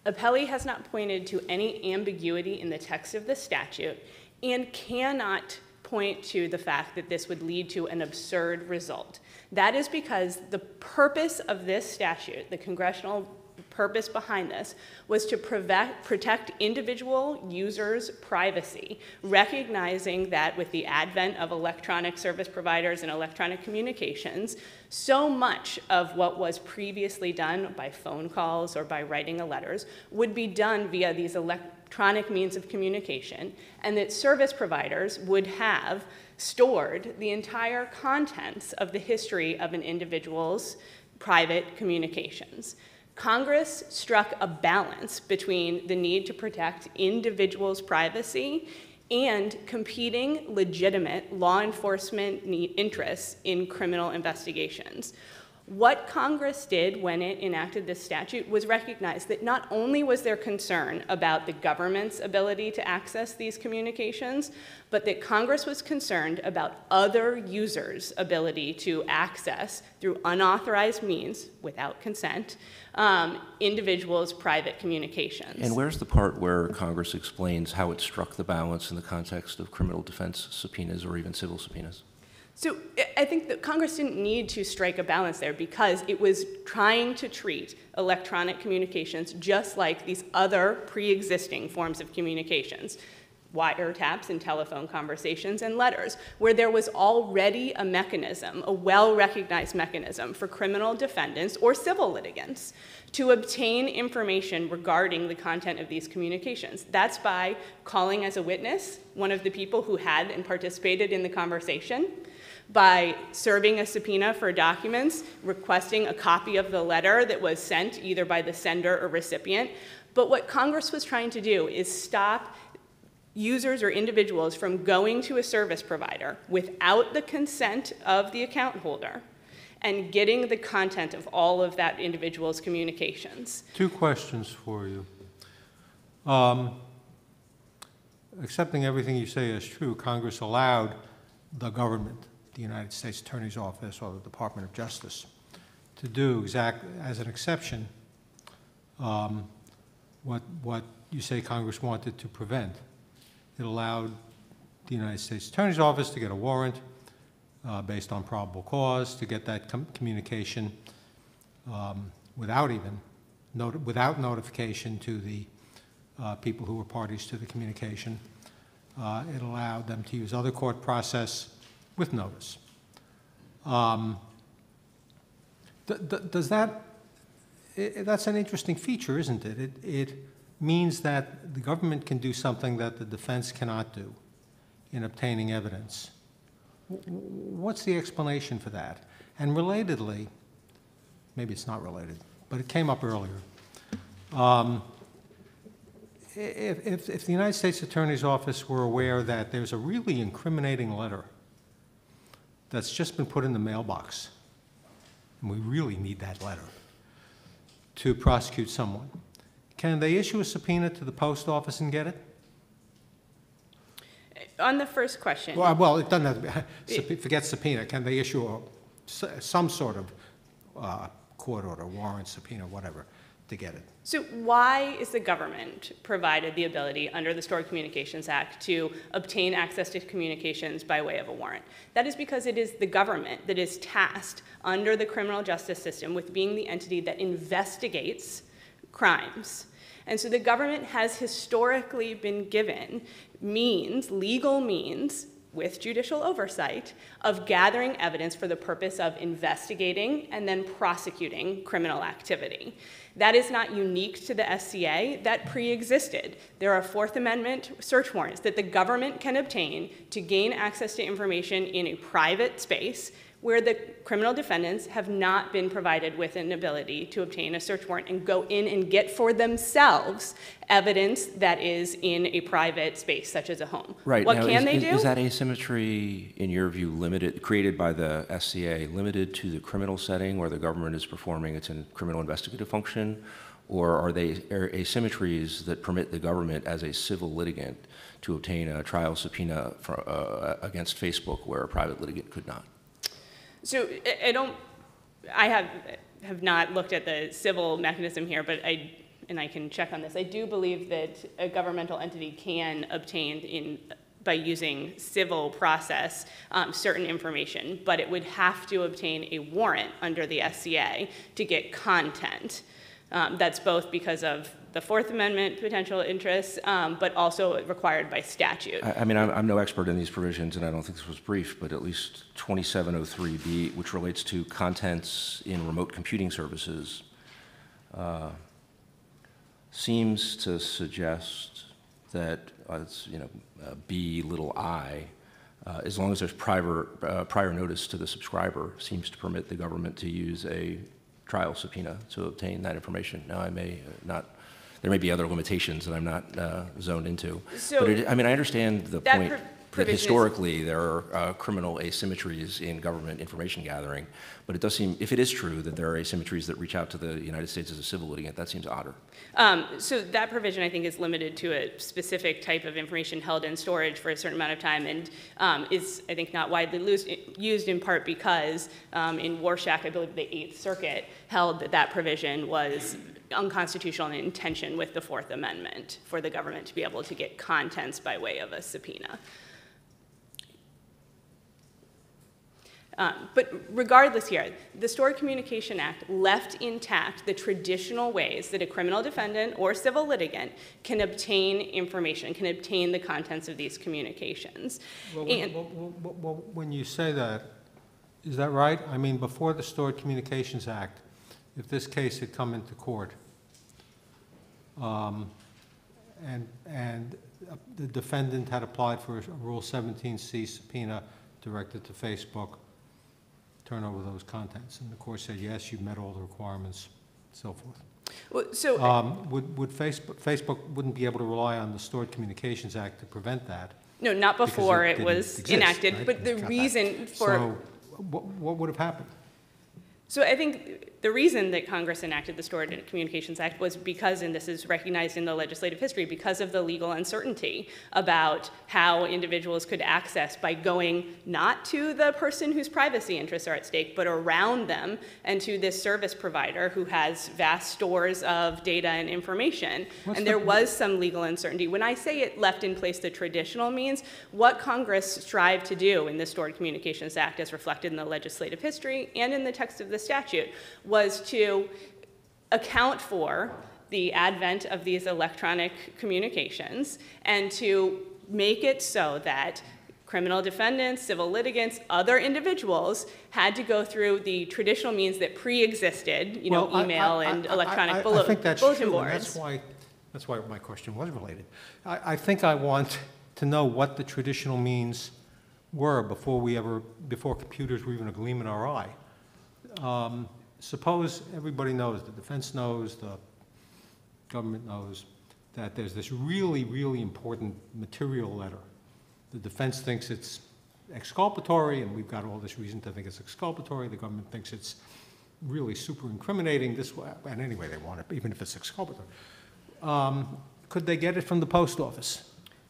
Appellee has not pointed to any ambiguity in the text of the statute and cannot point to the fact that this would lead to an absurd result. That is because the purpose of this statute, the congressional purpose behind this, was to protect individual users' privacy, recognizing that with the advent of electronic service providers and electronic communications, so much of what was previously done by phone calls or by writing letters would be done via these electronic means of communication, and that service providers would have stored the entire contents of the history of an individual's private communications. Congress struck a balance between the need to protect individuals' privacy and competing legitimate law enforcement interests in criminal investigations. What Congress did when it enacted this statute was recognize that not only was there concern about the government's ability to access these communications, but that Congress was concerned about other users' ability to access, through unauthorized means, without consent, individuals' private communications. And where's the part where Congress explains how it struck the balance in the context of criminal defense subpoenas or even civil subpoenas? So I think that Congress didn't need to strike a balance there because it was trying to treat electronic communications just like these other pre-existing forms of communications, wiretaps and telephone conversations and letters, where there was already a mechanism, a well-recognized mechanism for criminal defendants or civil litigants to obtain information regarding the content of these communications. That's by calling as a witness one of the people who had and participated in the conversation, by serving a subpoena for documents, requesting a copy of the letter that was sent either by the sender or recipient. But what Congress was trying to do is stop users or individuals from going to a service provider without the consent of the account holder and getting the content of all of that individual's communications. Two questions for you. Accepting everything you say is true, Congress allowed the government, the United States Attorney's Office or the Department of Justice, to do as an exception what you say Congress wanted to prevent. It allowed the United States Attorney's Office to get a warrant based on probable cause, to get that communication without notification to the people who were parties to the communication. It allowed them to use other court process with notice. That's an interesting feature, isn't it? It means that the government can do something that the defense cannot do in obtaining evidence. What's the explanation for that? And relatedly, maybe it's not related, but it came up earlier. If the United States Attorney's Office were aware that there's a really incriminating letter that's just been put in the mailbox, and we really need that letter to prosecute someone, can they issue a subpoena to the post office and get it? On the first question. Well, it doesn't have to be, forget subpoena. Can they issue some sort of court order, warrant, subpoena, whatever, to get it? So why is the government provided the ability under the Stored Communications Act to obtain access to communications by way of a warrant? That is because it is the government that is tasked under the criminal justice system with being the entity that investigates crimes. And so the government has historically been given legal means, with judicial oversight, of gathering evidence for the purpose of investigating and then prosecuting criminal activity. That is not unique to the SCA. That pre-existed. There are Fourth Amendment search warrants that the government can obtain to gain access to information in a private space where the criminal defendants have not been provided with an ability to obtain a search warrant and go in and get for themselves evidence that is in a private space, such as a home. Right. What now, can they do? Is that asymmetry, in your view, created by the SCA, limited to the criminal setting where the government is performing its criminal investigative function? Or are they asymmetries that permit the government as a civil litigant to obtain a trial subpoena against Facebook where a private litigant could not? So I have not looked at the civil mechanism here, but and I can check on this. I do believe that a governmental entity can obtain by using civil process certain information, but it would have to obtain a warrant under the SCA to get content. That's both because of the Fourth Amendment potential interests, but also required by statute. I mean, I'm no expert in these provisions, and I don't think this was brief, but at least 2703B, which relates to contents in remote computing services, seems to suggest that B(i), as long as there's prior notice to the subscriber, seems to permit the government to use a trial subpoena to obtain that information. Now, there may be other limitations that I'm not zoned into. So but I understand the point that historically there are criminal asymmetries in government information gathering, but it does seem, if it is true that there are asymmetries that reach out to the United States as a civil litigant, that seems odder. So that provision, I think, is limited to a specific type of information held in storage for a certain amount of time, and is, I think, not widely used in part because in Warshak, I believe the Eighth Circuit held that provision was unconstitutional in intention with the Fourth Amendment for the government to be able to get contents by way of a subpoena. But regardless here, the Stored Communication Act left intact the traditional ways that a criminal defendant or civil litigant can obtain information, can obtain the contents of these communications. Well, when you say that, is that right? I mean, before the Stored Communications Act, if this case had come into court and the defendant had applied for a Rule 17C subpoena directed to Facebook, turn over those contents, and the court said, yes, you met all the requirements, so forth. Well, so, Would Facebook wouldn't be able to rely on the Stored Communications Act to prevent that? no, not because before it didn't was exist, enacted, right? but the Got that. reason for. So what would have happened? So I think the reason that Congress enacted the Stored Communications Act was because, and this is recognized in the legislative history, because of the legal uncertainty about how individuals could access by going not to the person whose privacy interests are at stake, but around them and to this service provider who has vast stores of data and information. And there was some legal uncertainty. When I say it left in place the traditional means, what Congress strived to do in the Stored Communications Act, as reflected in the legislative history and in the text of the statute, was to account for the advent of these electronic communications and to make it so that criminal defendants, civil litigants, other individuals had to go through the traditional means that pre-existed, email and electronic I think that's bulletin true, boards. and that's why my question was related. I think I want to know what the traditional means were before computers were even a gleam in our eye. Suppose everybody knows, the defense knows, the government knows, that there's this really, really important material letter. The defense thinks it's exculpatory, and we've got all this reason to think it's exculpatory. The government thinks it's really super incriminating this way, and anyway they want it, even if it's exculpatory. Could they get it from the post office?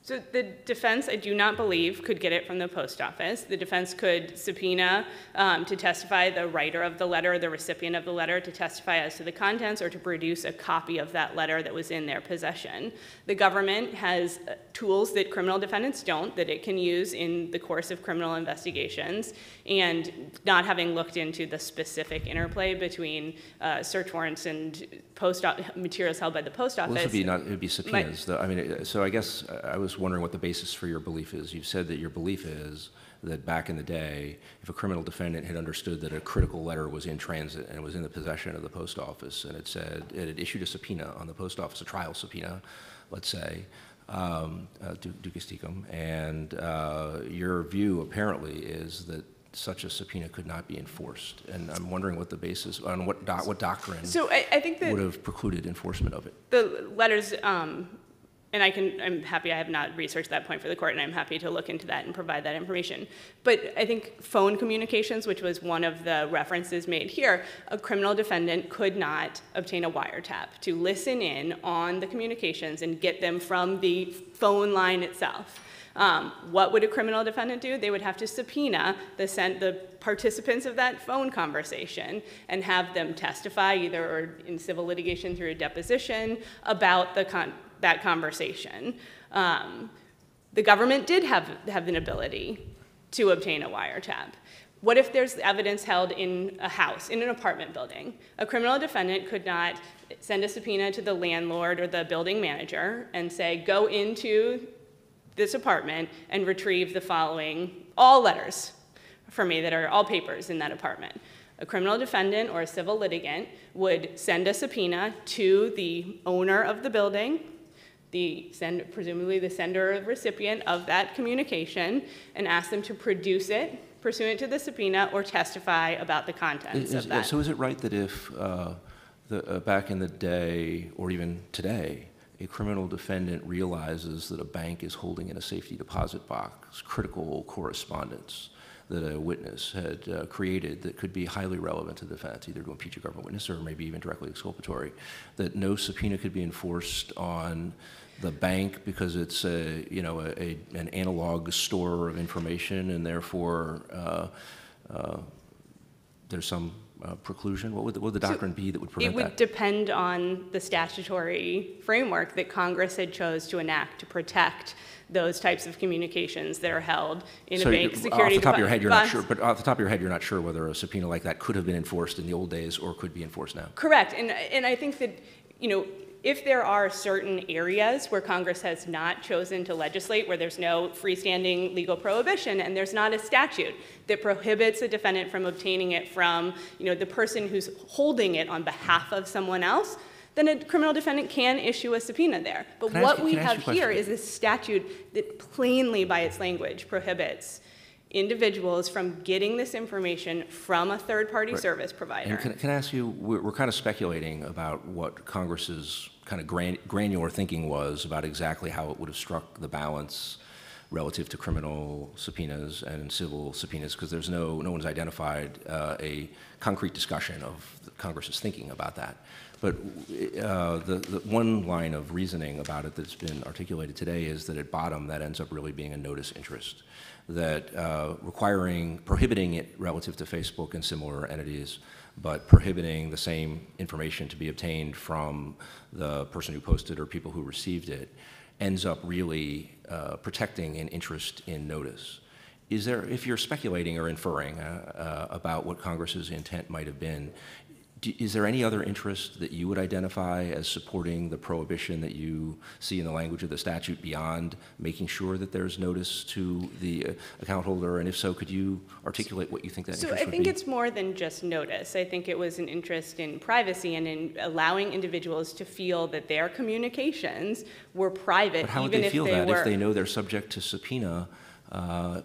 So the defense, I do not believe, could get it from the post office. The defense could subpoena to testify the writer of the letter, the recipient of the letter, to testify as to the contents or to produce a copy of that letter that was in their possession. The government has tools that criminal defendants don't, that it can use in the course of criminal investigations, and not having looked into the specific interplay between search warrants and materials held by the post office. Well, it would be subpoenas. So I guess I was wondering what the basis for your belief is. You've said that your belief is that back in the day, if a criminal defendant had understood that a critical letter was in transit and was in the possession of the post office, and it said it had issued a subpoena on the post office, a trial subpoena, let's say, Dcca, and your view apparently is that such a subpoena could not be enforced. And I'm wondering what the basis, on what doctrine So I think that would have precluded enforcement of it. the letters, and I'm happy I have not researched that point for the court, and I'm happy to look into that and provide that information. But I think phone communications, which was one of the references made here, a criminal defendant could not obtain a wiretap to listen in on the communications and get them from the phone line itself. What would a criminal defendant do? They would have to subpoena the participants of that phone conversation and have them testify, either in civil litigation through a deposition, about that conversation. The government did have an ability to obtain a wiretap. What if there's evidence held in a house, in an apartment building? A criminal defendant could not send a subpoena to the landlord or the building manager and say, go into this apartment and retrieve the following, all letters for me that are all papers in that apartment. A criminal defendant or a civil litigant would send a subpoena to the owner of the building, presumably the sender or recipient of that communication, and ask them to produce it pursuant to the subpoena or testify about the contents of that. So is it right that if back in the day, or even today, a criminal defendant realizes that a bank is holding in a safety deposit box critical correspondence that a witness had created that could be highly relevant to the defense, either to impeach a government witness or maybe even directly exculpatory, that no subpoena could be enforced on the bank because it's an analog store of information, and therefore there's some preclusion? What would the doctrine be that would prevent that? It would depend on the statutory framework that Congress had chose to enact to protect those types of communications that are held in a bank security off the top of your head, you're not sure, box. but off the top of your head, you're not sure whether a subpoena like that could have been enforced in the old days or could be enforced now. Correct, and I think that, if there are certain areas where Congress has not chosen to legislate, where there's no freestanding legal prohibition, and there's not a statute that prohibits a defendant from obtaining it from, the person who's holding it on behalf of someone else, then a criminal defendant can issue a subpoena there. But what we have here is a statute that plainly, by its language, prohibits individuals from getting this information from a third-party service provider. And can I ask you, we're kind of speculating about what Congress's kind of granular thinking was about exactly how it would have struck the balance relative to criminal subpoenas and civil subpoenas, because there's no one's identified a concrete discussion of Congress's thinking about that. But the one line of reasoning about it that's been articulated today is that at bottom that ends up really being a notice interest, that prohibiting it relative to Facebook and similar entities, but prohibiting the same information to be obtained from the person who posted or people who received it ends up really protecting an interest in notice. Is there, if you're speculating or inferring about what Congress's intent might have been, is there any other interest that you would identify as supporting the prohibition that you see in the language of the statute beyond making sure that there's notice to the account holder? And if so, could you articulate what you think that interest would be? So I think it's more than just notice. I think it was an interest in privacy and in allowing individuals to feel that their communications were private, but how would even they if feel they that were. if they know they're subject to subpoena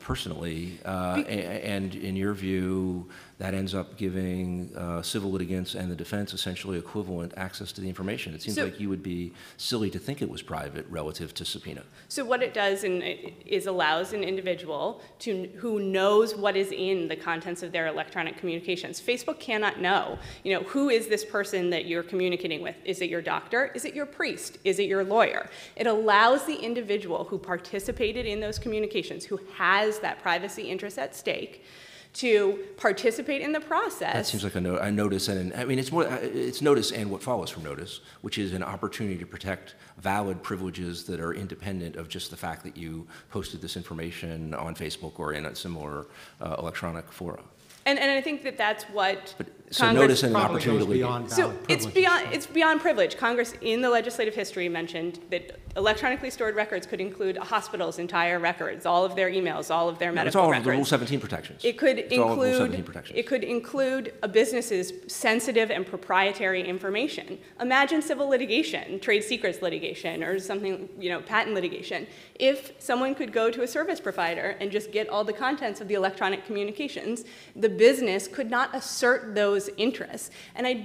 personally, and in your view, that ends up giving civil litigants and the defense essentially equivalent access to the information? It seems like you would be silly to think it was private relative to subpoena. So what it does is allows an individual who knows what is in the contents of their electronic communications. Facebook cannot know, who is this person that you're communicating with? Is it your doctor? Is it your priest? Is it your lawyer? It allows the individual who participated in those communications, who has that privacy interest at stake, to participate in the process. That seems like a notice, and I mean, it's notice and what follows from notice, which is an opportunity to protect valid privileges that are independent of just the fact that you posted this information on Facebook or in a similar electronic forum. And I think that that's what So Congress notice and an opportunity to litigate. Beyond So valid it's privileges. beyond privilege. Congress, in the legislative history, mentioned that electronically stored records could include a hospital's entire records, all of their emails, all of their medical It's all records. of the Rule 17 protections. It could It's all of Rule 17 include protections. it could include a business's sensitive and proprietary information. Imagine civil litigation, trade secrets litigation, or something, patent litigation. If someone could go to a service provider and just get all the contents of the electronic communications, the business could not assert those interests. And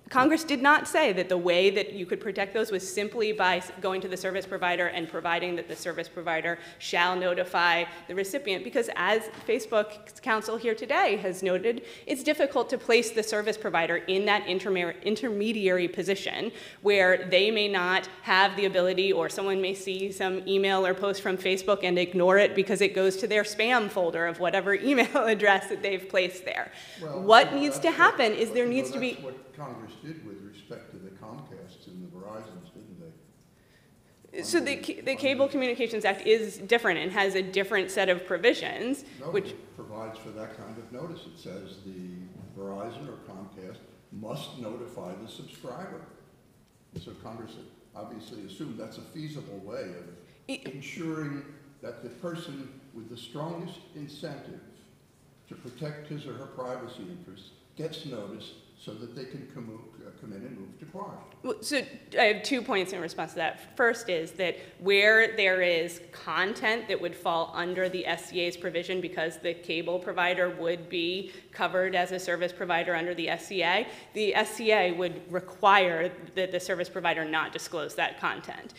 Congress did not say that the way that you could protect those was simply by going to the service provider and providing that the service provider shall notify the recipient, because as Facebook's counsel here today has noted, it's difficult to place the service provider in that intermediary position where they may not have the ability, or someone may see some email or post from Facebook and ignore it because it goes to their spam folder of whatever email address that they've placed there. Well, What needs to happen is there needs to be... That's what Congress did with respect to the Comcasts and the Verizons, didn't they? So the Cable Communications Act is different and has a different set of provisions, No, which... it provides for that kind of notice. It says the Verizon or Comcast must notify the subscriber. And so Congress obviously assumed that's a feasible way of ensuring that the person with the strongest incentive to protect his or her privacy interests gets notice so that they can come in and move to quash. Well, so I have 2 points in response to that. First is that where there is content that would fall under the SCA's provision, because the cable provider would be covered as a service provider under the SCA would require that the service provider not disclose that content.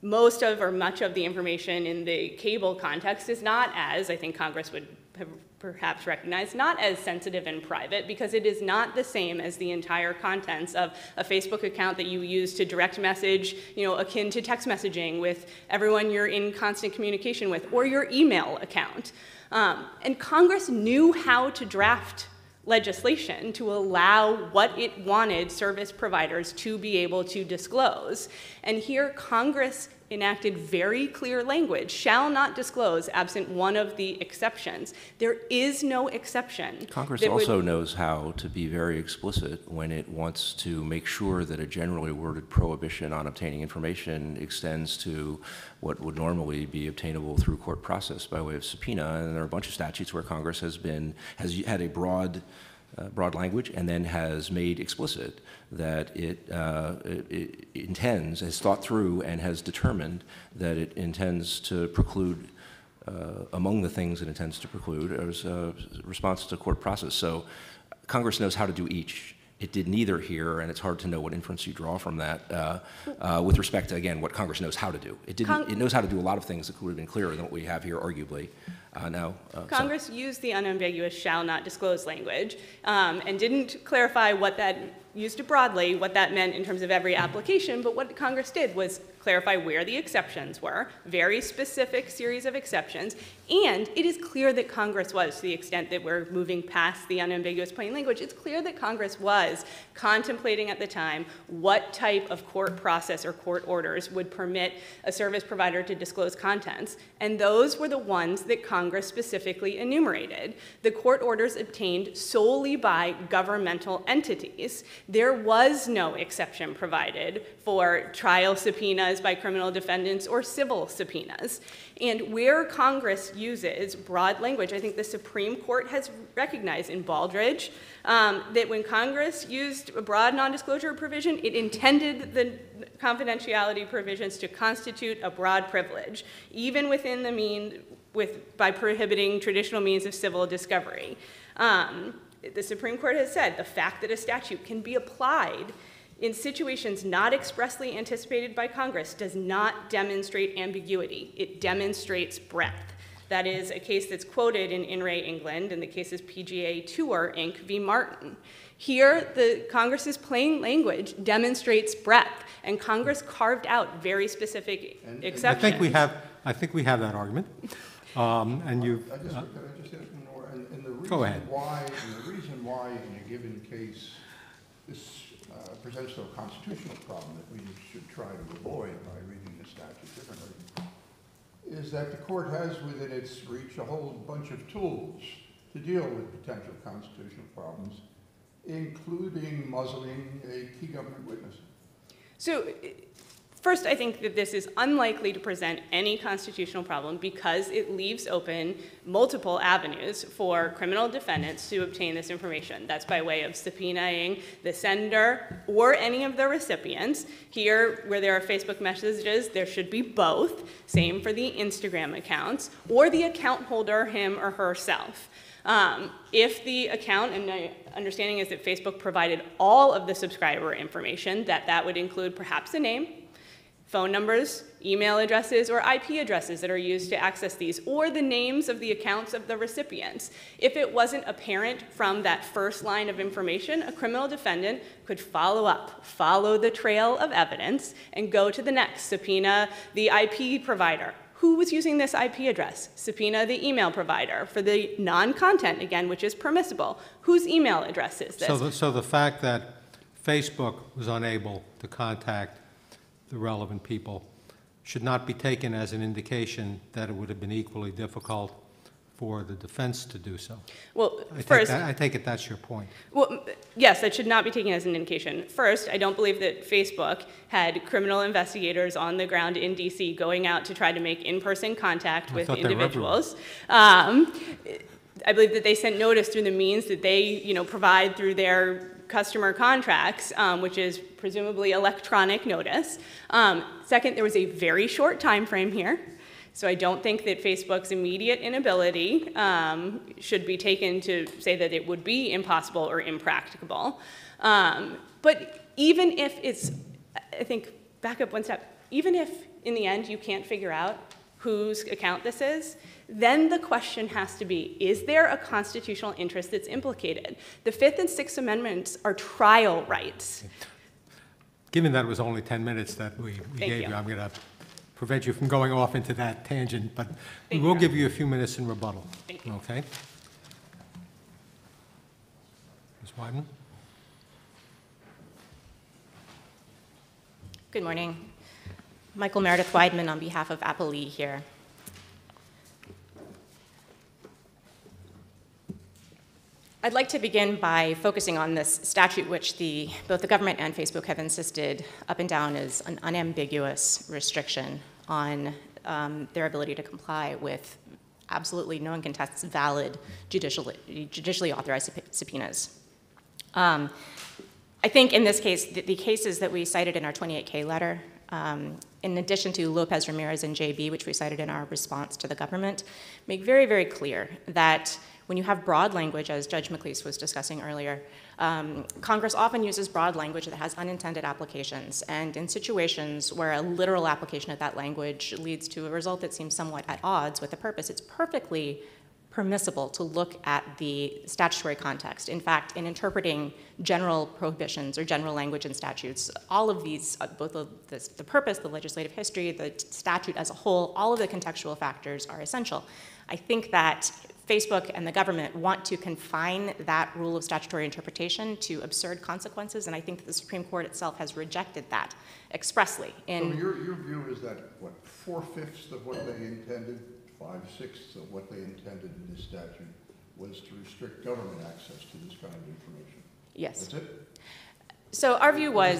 Most of or much of the information in the cable context is not, as I think Congress would have perhaps recognized, not as sensitive and private, because it is not the same as the entire contents of a Facebook account that you use to direct message, akin to text messaging with everyone you're in constant communication with, or your email account. And Congress knew how to draft legislation to allow what it wanted service providers to be able to disclose. And here Congress enacted very clear language, shall not disclose absent one of the exceptions. There is no exception. Congress also knows how to be very explicit when it wants to make sure that a generally worded prohibition on obtaining information extends to what would normally be obtainable through court process by way of subpoena. And there are a bunch of statutes where Congress has had a broad language and then has made explicit that it intends, has thought through and has determined that it intends to preclude among the things it intends to preclude is response to court process. So Congress knows how to do each. It did neither here, and it's hard to know what inference you draw from that with respect to, again, what Congress knows how to do. It knows how to do a lot of things that could have been clearer than what we have here, arguably. Congress used the unambiguous shall not disclose language and didn't clarify what that, used broadly, what that meant in terms of every application, but what Congress did was clarify where the exceptions were, very specific series of exceptions, and it is clear that Congress was, to the extent that we're moving past the unambiguous plain language, it's clear that Congress was contemplating at the time what type of court process or court orders would permit a service provider to disclose contents, and those were the ones that Congress specifically enumerated. The court orders obtained solely by governmental entities. There was no exception provided for trial subpoenas by criminal defendants or civil subpoenas. And where Congress uses broad language, I think the Supreme Court has recognized in Baldrige that when Congress used a broad non-disclosure provision, it intended the confidentiality provisions to constitute a broad privilege, even within the by prohibiting traditional means of civil discovery. The Supreme Court has said the fact that a statute can be applied in situations not expressly anticipated by Congress does not demonstrate ambiguity. It demonstrates breadth. That is a case that's quoted in In Re England, and the case is PGA Tour, Inc. v. Martin. Here, the Congress's plain language demonstrates breadth, and Congress carved out very specific exceptions. I think we have that argument. And you. Could I just ask more? And the reason Go ahead. Why in a given case this presents no constitutional problem that we should try to avoid by reading the statute differently is that the court has within its reach a whole bunch of tools to deal with potential constitutional problems, including muzzling a key government witness. So, first, I think that this is unlikely to present any constitutional problem because it leaves open multiple avenues for criminal defendants to obtain this information. That's by way of subpoenaing the sender or any of the recipients. Here, where there are Facebook messages, there should be both. Same for the Instagram accounts, or the account holder, him or herself. If the account, and my understanding is that Facebook provided all of the subscriber information, that would include perhaps a name, phone numbers, email addresses, or IP addresses that are used to access these, or the names of the accounts of the recipients. If it wasn't apparent from that first line of information, a criminal defendant could follow up, follow the trail of evidence, and go to the next, subpoena the IP provider. Who was using this IP address? Subpoena the email provider. For the non-content, again, which is permissible, whose email address is this? So the fact that Facebook was unable to contact the relevant people should not be taken as an indication that it would have been equally difficult for the defense to do so. Well, I take it that's your point. Well, yes, that should not be taken as an indication. First, I don't believe that Facebook had criminal investigators on the ground in DC going out to try to make in-person contact with individuals. I believe that they sent notice through the means that they, provide through their customer contracts, which is presumably electronic notice. Second, there was a very short time frame here. So I don't think that Facebook's immediate inability should be taken to say that it would be impossible or impracticable. But even if it's, I think, back up one step, even if in the end you can't figure out whose account this is, then the question has to be, is there a constitutional interest that's implicated? The Fifth and Sixth Amendments are trial rights. Given that it was only 10 minutes that we gave you, I'm going to prevent you from going off into that tangent, but we will give you a few minutes in rebuttal. Thank you. Okay? Ms. Weidman? Good morning. Michael Meredith Weidman on behalf of Applee here. I'd like to begin by focusing on this statute, which both the government and Facebook have insisted up and down is an unambiguous restriction on their ability to comply with absolutely no one contests valid judicially authorized subpoenas. I think in this case, the cases that we cited in our 28K letter in addition to Lopez, Ramirez, and JB, which we cited in our response to the government, make very, very clear that when you have broad language, as Judge McLeese was discussing earlier, Congress often uses broad language that has unintended applications. And in situations where a literal application of that language leads to a result that seems somewhat at odds with the purpose, it's perfectly permissible to look at the statutory context. In fact, in interpreting general prohibitions or general language in statutes, all of these, both of the purpose, the legislative history, the statute as a whole, all of the contextual factors are essential. I think that Facebook and the government want to confine that rule of statutory interpretation to absurd consequences, and I think that the Supreme Court itself has rejected that expressly. So your view is that, what, 4/5 of what they intended, 5/6 of what they intended in this statute was to restrict government access to this kind of information? Yes. That's it? So our view was...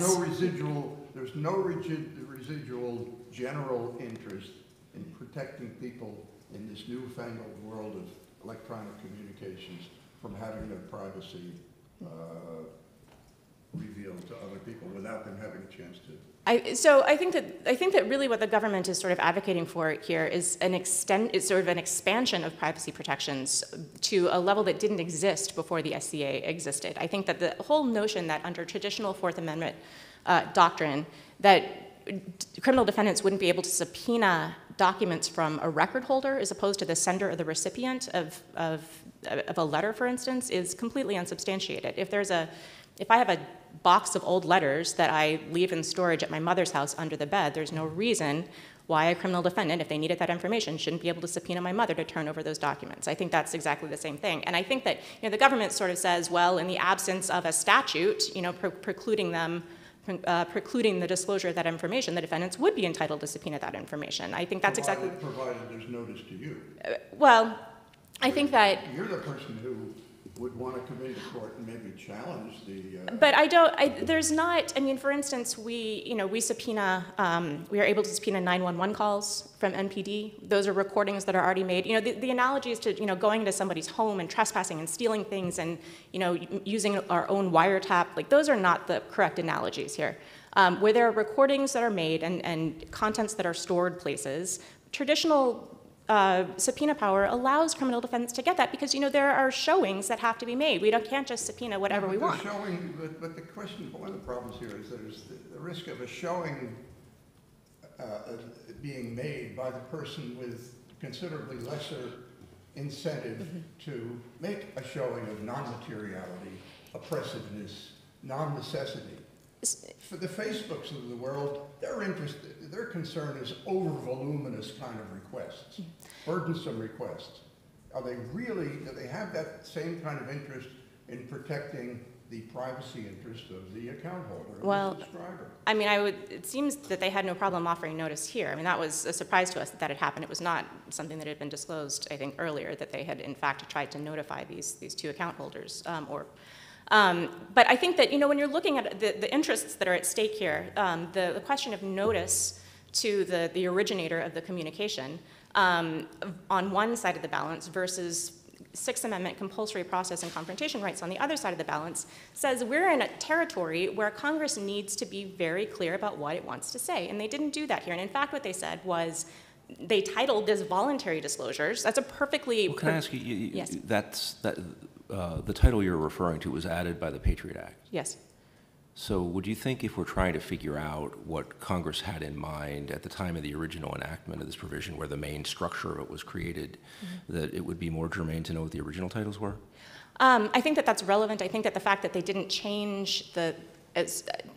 There's no residual general interest in protecting people in this newfangled world of electronic communications from having their privacy revealed to other people without them having a chance to. So I think that really what the government is sort of advocating for here is sort of an expansion of privacy protections to a level that didn't exist before the SCA existed. I think that the whole notion that under traditional Fourth Amendment doctrine that criminal defendants wouldn't be able to subpoena documents from a record holder as opposed to the sender or the recipient of a letter, for instance, is completely unsubstantiated. If I have a box of old letters that I leave in storage at my mother's house under the bed, there's no reason why a criminal defendant, if they needed that information, shouldn't be able to subpoena my mother to turn over those documents. I think that's exactly the same thing. And I think that the government sort of says, well, in the absence of a statute, precluding the disclosure of that information, the defendants would be entitled to subpoena that information. I think that's exactly... Provided there's notice to you. Well, I think that... You're the person who would want to come into court and maybe challenge the... But there's not, I mean, for instance, we subpoena, we are able to subpoena 911 calls from NPD. Those are recordings that are already made. The analogy is to, going into somebody's home and trespassing and stealing things and, using our own wiretap. Like, those are not the correct analogies here. Where there are recordings that are made and contents that are stored places, traditional subpoena power allows criminal defendants to get that because, there are showings that have to be made. We can't just subpoena whatever we want. But the question, one of the problems here is there's the risk of a showing being made by the person with considerably lesser incentive to make a showing of non-materiality, oppressiveness, non-necessity. For the Facebooks of the world, their concern is over-voluminous kind of requests, burdensome requests. Do they have that same kind of interest in protecting the privacy interest of the account holder, the subscriber? I mean, it seems that they had no problem offering notice here. I mean, that was a surprise to us that had happened. It was not something that had been disclosed, I think, earlier, that they had, in fact, tried to notify these two account holders but I think that, when you're looking at the interests that are at stake here, the question of notice to the originator of the communication on one side of the balance versus Sixth Amendment compulsory process and confrontation rights on the other side of the balance says we're in a territory where Congress needs to be very clear about what it wants to say. And they didn't do that here. And in fact, what they said was they titled this voluntary disclosures. That's a perfectly... Well, can I ask you, yes. The title you're referring to was added by the Patriot Act. Yes. So would you think if we're trying to figure out what Congress had in mind at the time of the original enactment of this provision, where the main structure of it was created, that it would be more germane to know what the original titles were? I think that that's relevant. I think that the fact that they didn't change to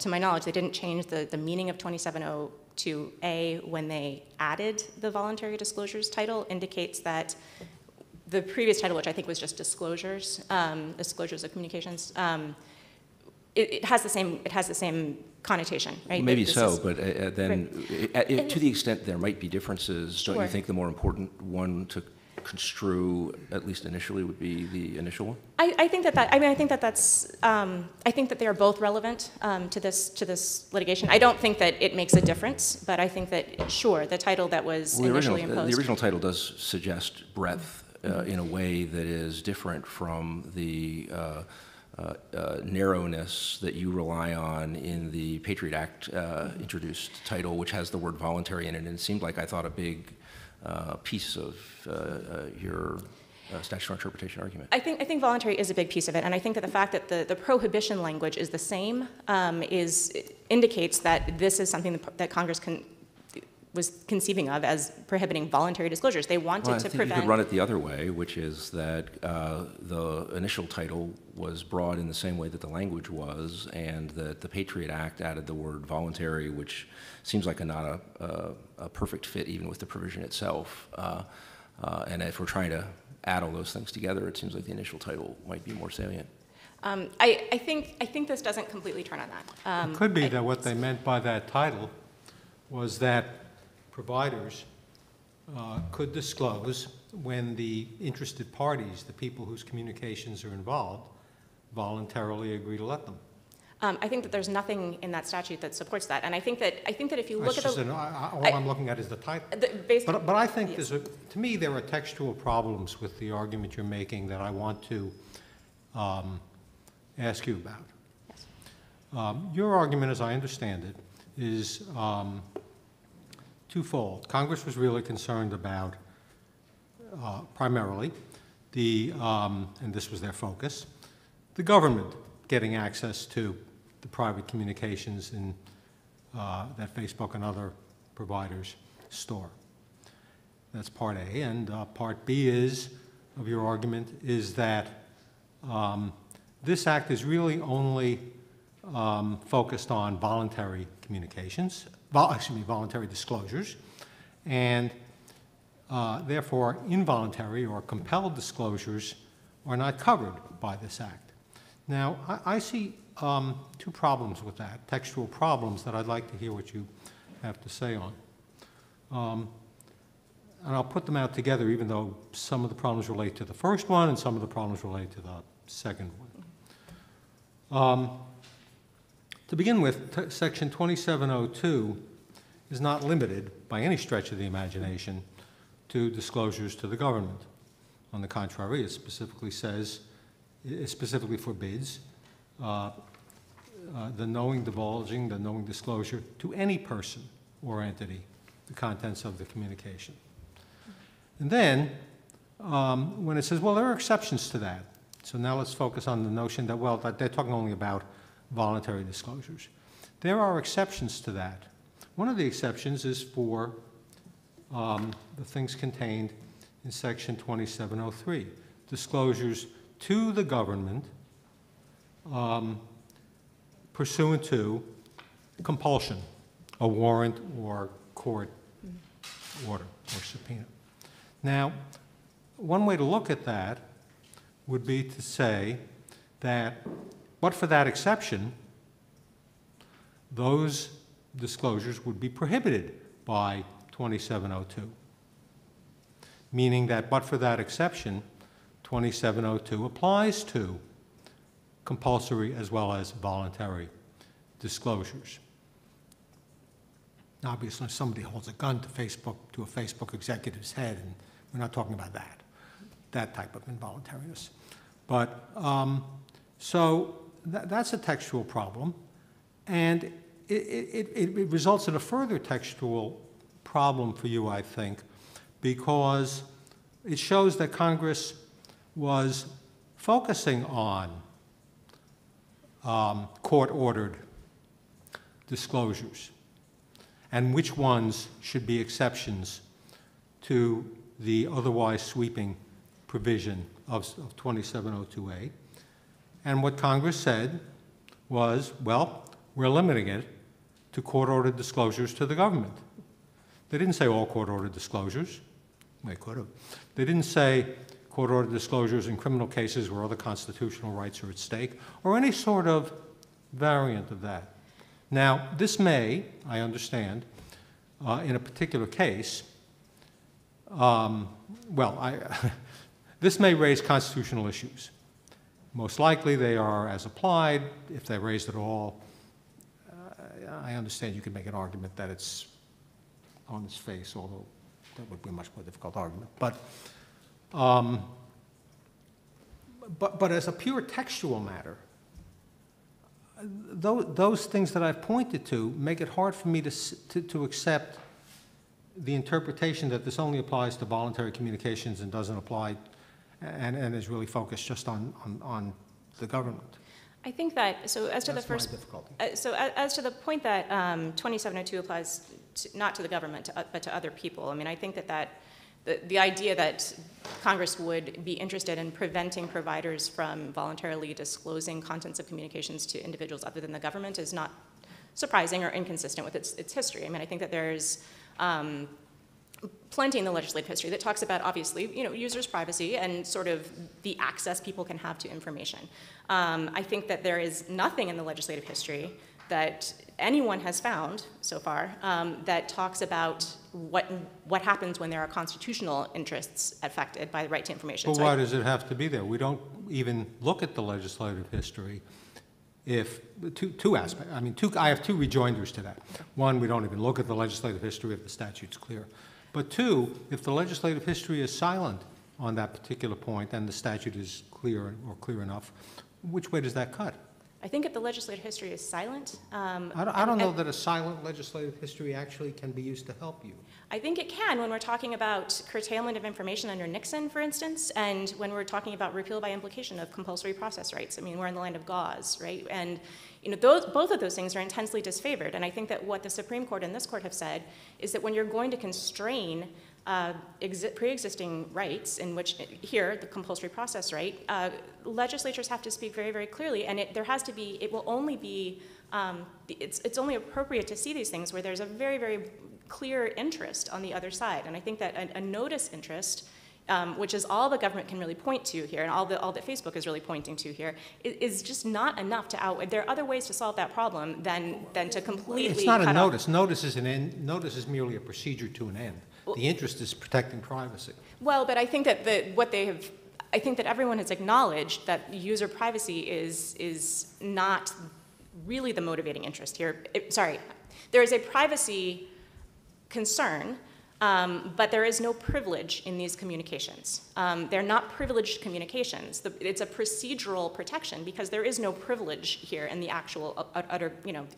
my knowledge, they didn't change the meaning of 2702A when they added the voluntary disclosures title indicates that the previous title, which I think was just disclosures, disclosures of communications, it has the same connotation, right? Maybe so, but then to the extent there might be differerences, don't you think the more important one to construe, at least initially, would be the initial one? I think that they are both relevant to this litigation. I don't think that it makes a difference, but I think that, sure, the title that was initially imposed. The original title does suggest breadth in a way that is different from the narrowness that you rely on in the Patriot Act introduced title, which has the word voluntary in it, and it seemed like, I thought, a big piece of your statutory interpretation argument. I think voluntary is a big piece of it, and I think that the fact that the prohibition language is the same indicates that this is something that Congress was conceiving of as prohibiting voluntary disclosures. They wanted to prevent. You could run it the other way, which is that the initial title was broad in the same way that the language was, and that the Patriot Act added the word voluntary, which seems like not a perfect fit even with the provision itself. And if we're trying to add all those things together, it seems like the initial title might be more salient. I think this doesn't completely turn on that. It could be that what they meant by that title was that providers could disclose when the interested parties, the people whose communications are involved, voluntarily agree to let them. I think that there's nothing in that statute that supports that, and I think that if you look at the all I'm looking at is the title. But I think yes. to me there are textual problems with the argument you're making that I want to ask you about. Yes. Your argument, as I understand it, is twofold. Congress was really concerned about primarily and this was their focus, the government getting access to the private communications that Facebook and other providers store. That's part A. And part B of your argument is that this act is really only focused on voluntary communications, voluntary disclosures, and therefore involuntary or compelled disclosures are not covered by this act. Now, I see two problems with that, textual problems that I'd like to hear what you have to say on. And I'll put them out together, even though some of the problems relate to the first one and some of the problems relate to the second one. To begin with, Section 2702 is not limited by any stretch of the imagination to disclosures to the government. On the contrary, it specifically forbids the knowing divulging, the knowing disclosure to any person or entity, the contents of the communication. And then, when it says, well, there are exceptions to that. So now let's focus on the notion that, well, that they're talking only about voluntary disclosures. There are exceptions to that. One of the exceptions is for the things contained in Section 2703, disclosures to the government pursuant to compulsion, a warrant or court order or subpoena. Now, one way to look at that would be to say that, but for that exception, those disclosures would be prohibited by 2702, meaning that but for that exception, 2702 applies to compulsory as well as voluntary disclosures. Obviously, if somebody holds a gun to a Facebook executive's head, and we're not talking about that type of involuntariness. But so that's a textual problem, and it results in a further textual problem for you, I think, because it shows that Congress was focusing on court-ordered disclosures and which ones should be exceptions to the otherwise sweeping provision of 2702A. And what Congress said was, well, we're limiting it to court-ordered disclosures to the government. They didn't say all court-ordered disclosures. They could have. They didn't say court-ordered disclosures in criminal cases where other constitutional rights are at stake, or any sort of variant of that. Now, this may, I understand, in a particular case, this may raise constitutional issues. Most likely they are as applied, if they're raised at all. I understand you could make an argument that it's on its face, although that would be a much more difficult argument. But as a pure textual matter, those things that I've pointed to make it hard for me to accept the interpretation that this only applies to voluntary communications and doesn't apply, and is really focused just on the government. I think that, so as to That's the first, my difficulty. as to the point that 2702 applies not to the government, but to other people, I mean, I think that the idea that Congress would be interested in preventing providers from voluntarily disclosing contents of communications to individuals other than the government is not surprising or inconsistent with its history. I mean, I think that there's plenty in the legislative history that talks about, obviously, users' privacy and sort of the access people can have to information. I think that there is nothing in the legislative history that anyone has found so far that talks about what happens when there are constitutional interests affected by the right to information. But why does it have to be there? We don't even look at the legislative history if, two aspects, I have two rejoinders to that. One, we don't even look at the legislative history if the statute's clear. But two, if the legislative history is silent on that particular point and the statute is clear or clear enough, which way does that cut? I think if the legislative history is silent. I don't know that a silent legislative history actually can be used to help you. I think it can when we're talking about curtailment of information under Nixon, for instance, and when we're talking about repeal by implication of compulsory process rights. I mean, we're in the land of gauze, right? And both of those things are intensely disfavored. And I think that what the Supreme Court and this court have said is that when you're going to constrain pre-existing rights, in which here, the compulsory process right, legislatures have to speak very, very clearly, and it will only be, it's only appropriate to see these things where there's a very, very clear interest on the other side. And I think that a notice interest, which is all the government can really point to here, and all that Facebook is really pointing to here, is just not enough to outweigh. There are other ways to solve that problem than to completely. It's not a cut notice. off. Notice is an end. Notice is merely a procedure to an end. The interest is protecting privacy. Well, but I think that I think that everyone has acknowledged that user privacy is not really the motivating interest here. There is a privacy concern, but there is no privilege in these communications. They're not privileged communications. It's a procedural protection because there is no privilege here in the actual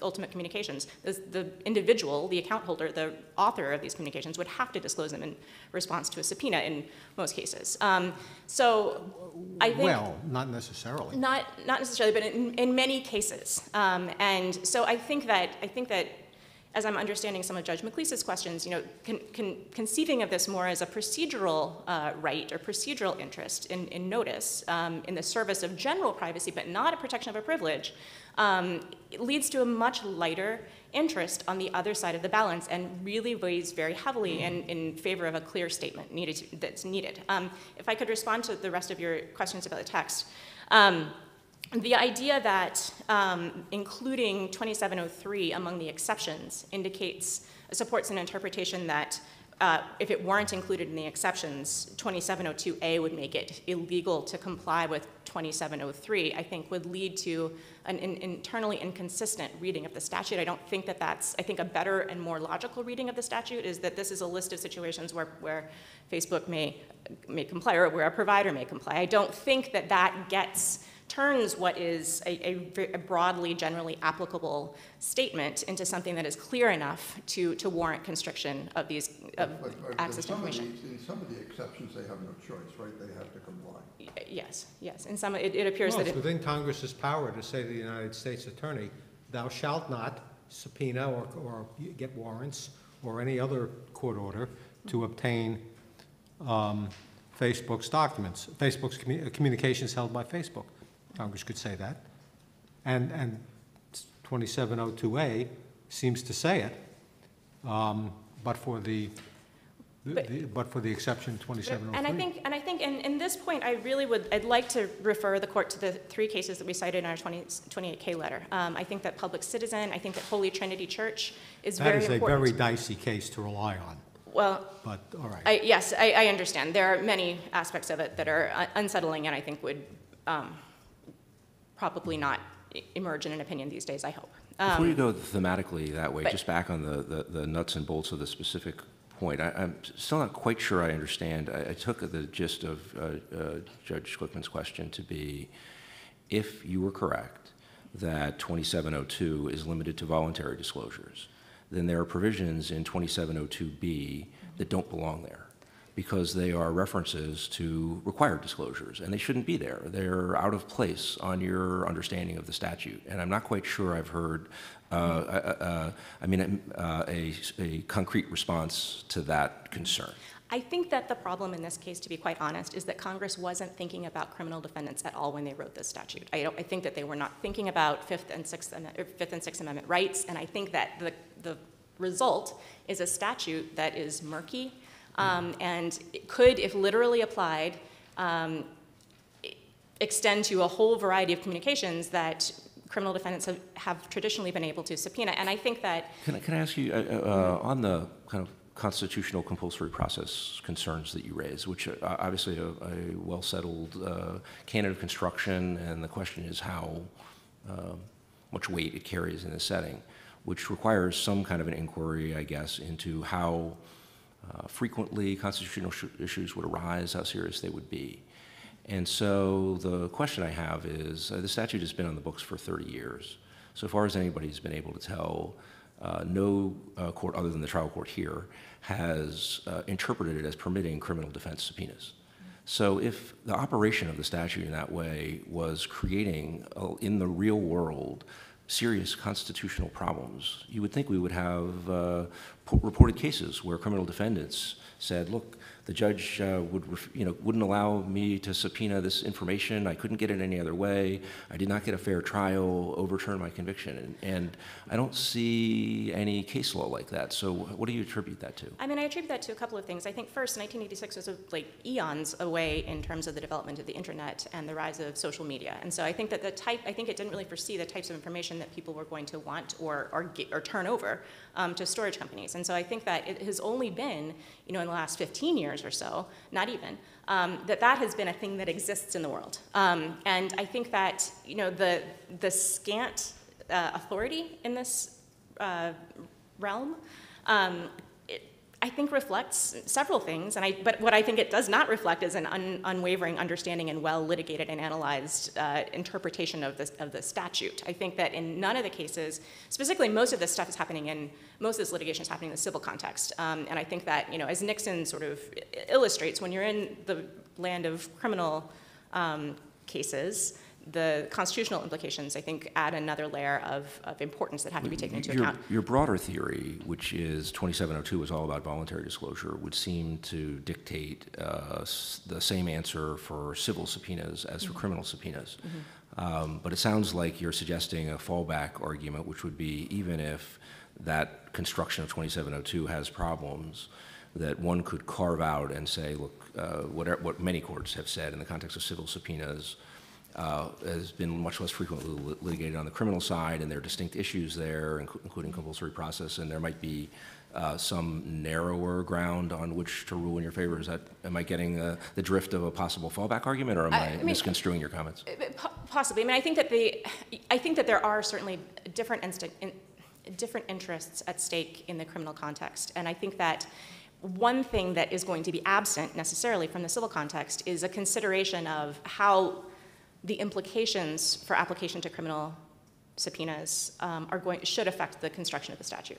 ultimate communications. The individual, the account holder, the author of these communications would have to disclose them in response to a subpoena in most cases. So I think— Well, not necessarily. Not necessarily, but in many cases. And so I think that as I'm understanding some of Judge McLeese's questions, conceiving of this more as a procedural right or procedural interest in notice in the service of general privacy, but not a protection of a privilege, it leads to a much lighter interest on the other side of the balance and really weighs very heavily in favor of a clear statement that's needed. If I could respond to the rest of your questions about the text. The idea that including 2703 among the exceptions supports an interpretation that if it weren't included in the exceptions, 2702A would make it illegal to comply with 2703, I think would lead to an internally inconsistent reading of the statute. I don't think I think a better and more logical reading of the statute is that this is a list of situations where Facebook may comply or where a provider may comply. I don't think that turns what is a broadly, generally applicable statement into something that is clear enough to warrant constriction of access to information. In some of the exceptions, they have no choice, right? They have to comply. Yes. In some, it appears that it's within Congress's power to say to the United States Attorney, thou shalt not subpoena or get warrants or any other court order to obtain Facebook's documents, Facebook's communications held by Facebook. Congress could say that. And 2702A seems to say it, but for the exception 2703. And I think in this point, I'd like to refer the court to the three cases that we cited in our 28K letter. I think that Public Citizen, I think that Holy Trinity Church is very important. That is a very dicey case to rely on. Well, but all right. Yes, I understand. There are many aspects of it that are unsettling and I think would probably not emerge in an opinion these days, I hope. Before you go thematically that way, just back on the nuts and bolts of the specific point, I'm still not quite sure I understand. I took the gist of Judge Glickman's question to be, if you were correct that 2702 is limited to voluntary disclosures, then there are provisions in 2702B that don't belong there because they are references to required disclosures, and they shouldn't be there. They're out of place on your understanding of the statute, and I'm not quite sure I've heard a concrete response to that concern. I think that the problem in this case, to be quite honest, is that Congress wasn't thinking about criminal defendants at all when they wrote this statute. I think that they were not thinking about Fifth and Sixth Amendment rights, and I think that the result is a statute that is murky and it could, if literally applied, extend to a whole variety of communications that criminal defendants have traditionally been able to subpoena. And I think that— Can I ask you, on the kind of constitutional compulsory process concerns that you raise, which are obviously a well-settled canon of construction, and the question is how much weight it carries in this setting, which requires some kind of an inquiry, I guess, into how frequently constitutional issues would arise, how serious they would be. And so the question I have is, the statute has been on the books for 30 years. So far as anybody's been able to tell, no court other than the trial court here has interpreted it as permitting criminal defense subpoenas. So if the operation of the statute in that way was creating, in the real world, serious constitutional problems, you would think we would have reported cases where criminal defendants said, look, the judge wouldn't allow me to subpoena this information. I couldn't get it any other way. I did not get a fair trial, overturn my conviction. And I don't see any case law like that. So what do you attribute that to? I mean, I attribute that to a couple of things. I think first, 1986 was like eons away in terms of the development of the internet and the rise of social media. And so I think that I think it didn't really foresee the types of information that people were going to want or turn over to storage companies. And so I think that it has only been, in the last 15 years or so, not even, that has been a thing that exists in the world. And I think that, the scant authority in this realm, I think reflects several things, but what I think it does not reflect is an unwavering understanding and well-litigated and analyzed interpretation of the statute. I think that in none of the cases, specifically most of this stuff is happening in, most of this litigation is happening in the civil context. And I think that, as Nixon sort of illustrates, when you're in the land of criminal cases, the constitutional implications, I think, add another layer of importance that have to be taken into account. Your broader theory, which is 2702 is all about voluntary disclosure, would seem to dictate the same answer for civil subpoenas as for criminal subpoenas. But it sounds like you're suggesting a fallback argument, which would be even if that construction of 2702 has problems, that one could carve out and say, look, what many courts have said in the context of civil subpoenas has been much less frequently litigated on the criminal side, and there are distinct issues there, including compulsory process, and there might be some narrower ground on which to rule in your favor. Am I getting the drift of a possible fallback argument, or am I misconstruing your comments? Possibly. I mean, I think that there are certainly different interests at stake in the criminal context, and I think that one thing that is going to be absent necessarily from the civil context is a consideration of how the implications for application to criminal subpoenas should affect the construction of the statute.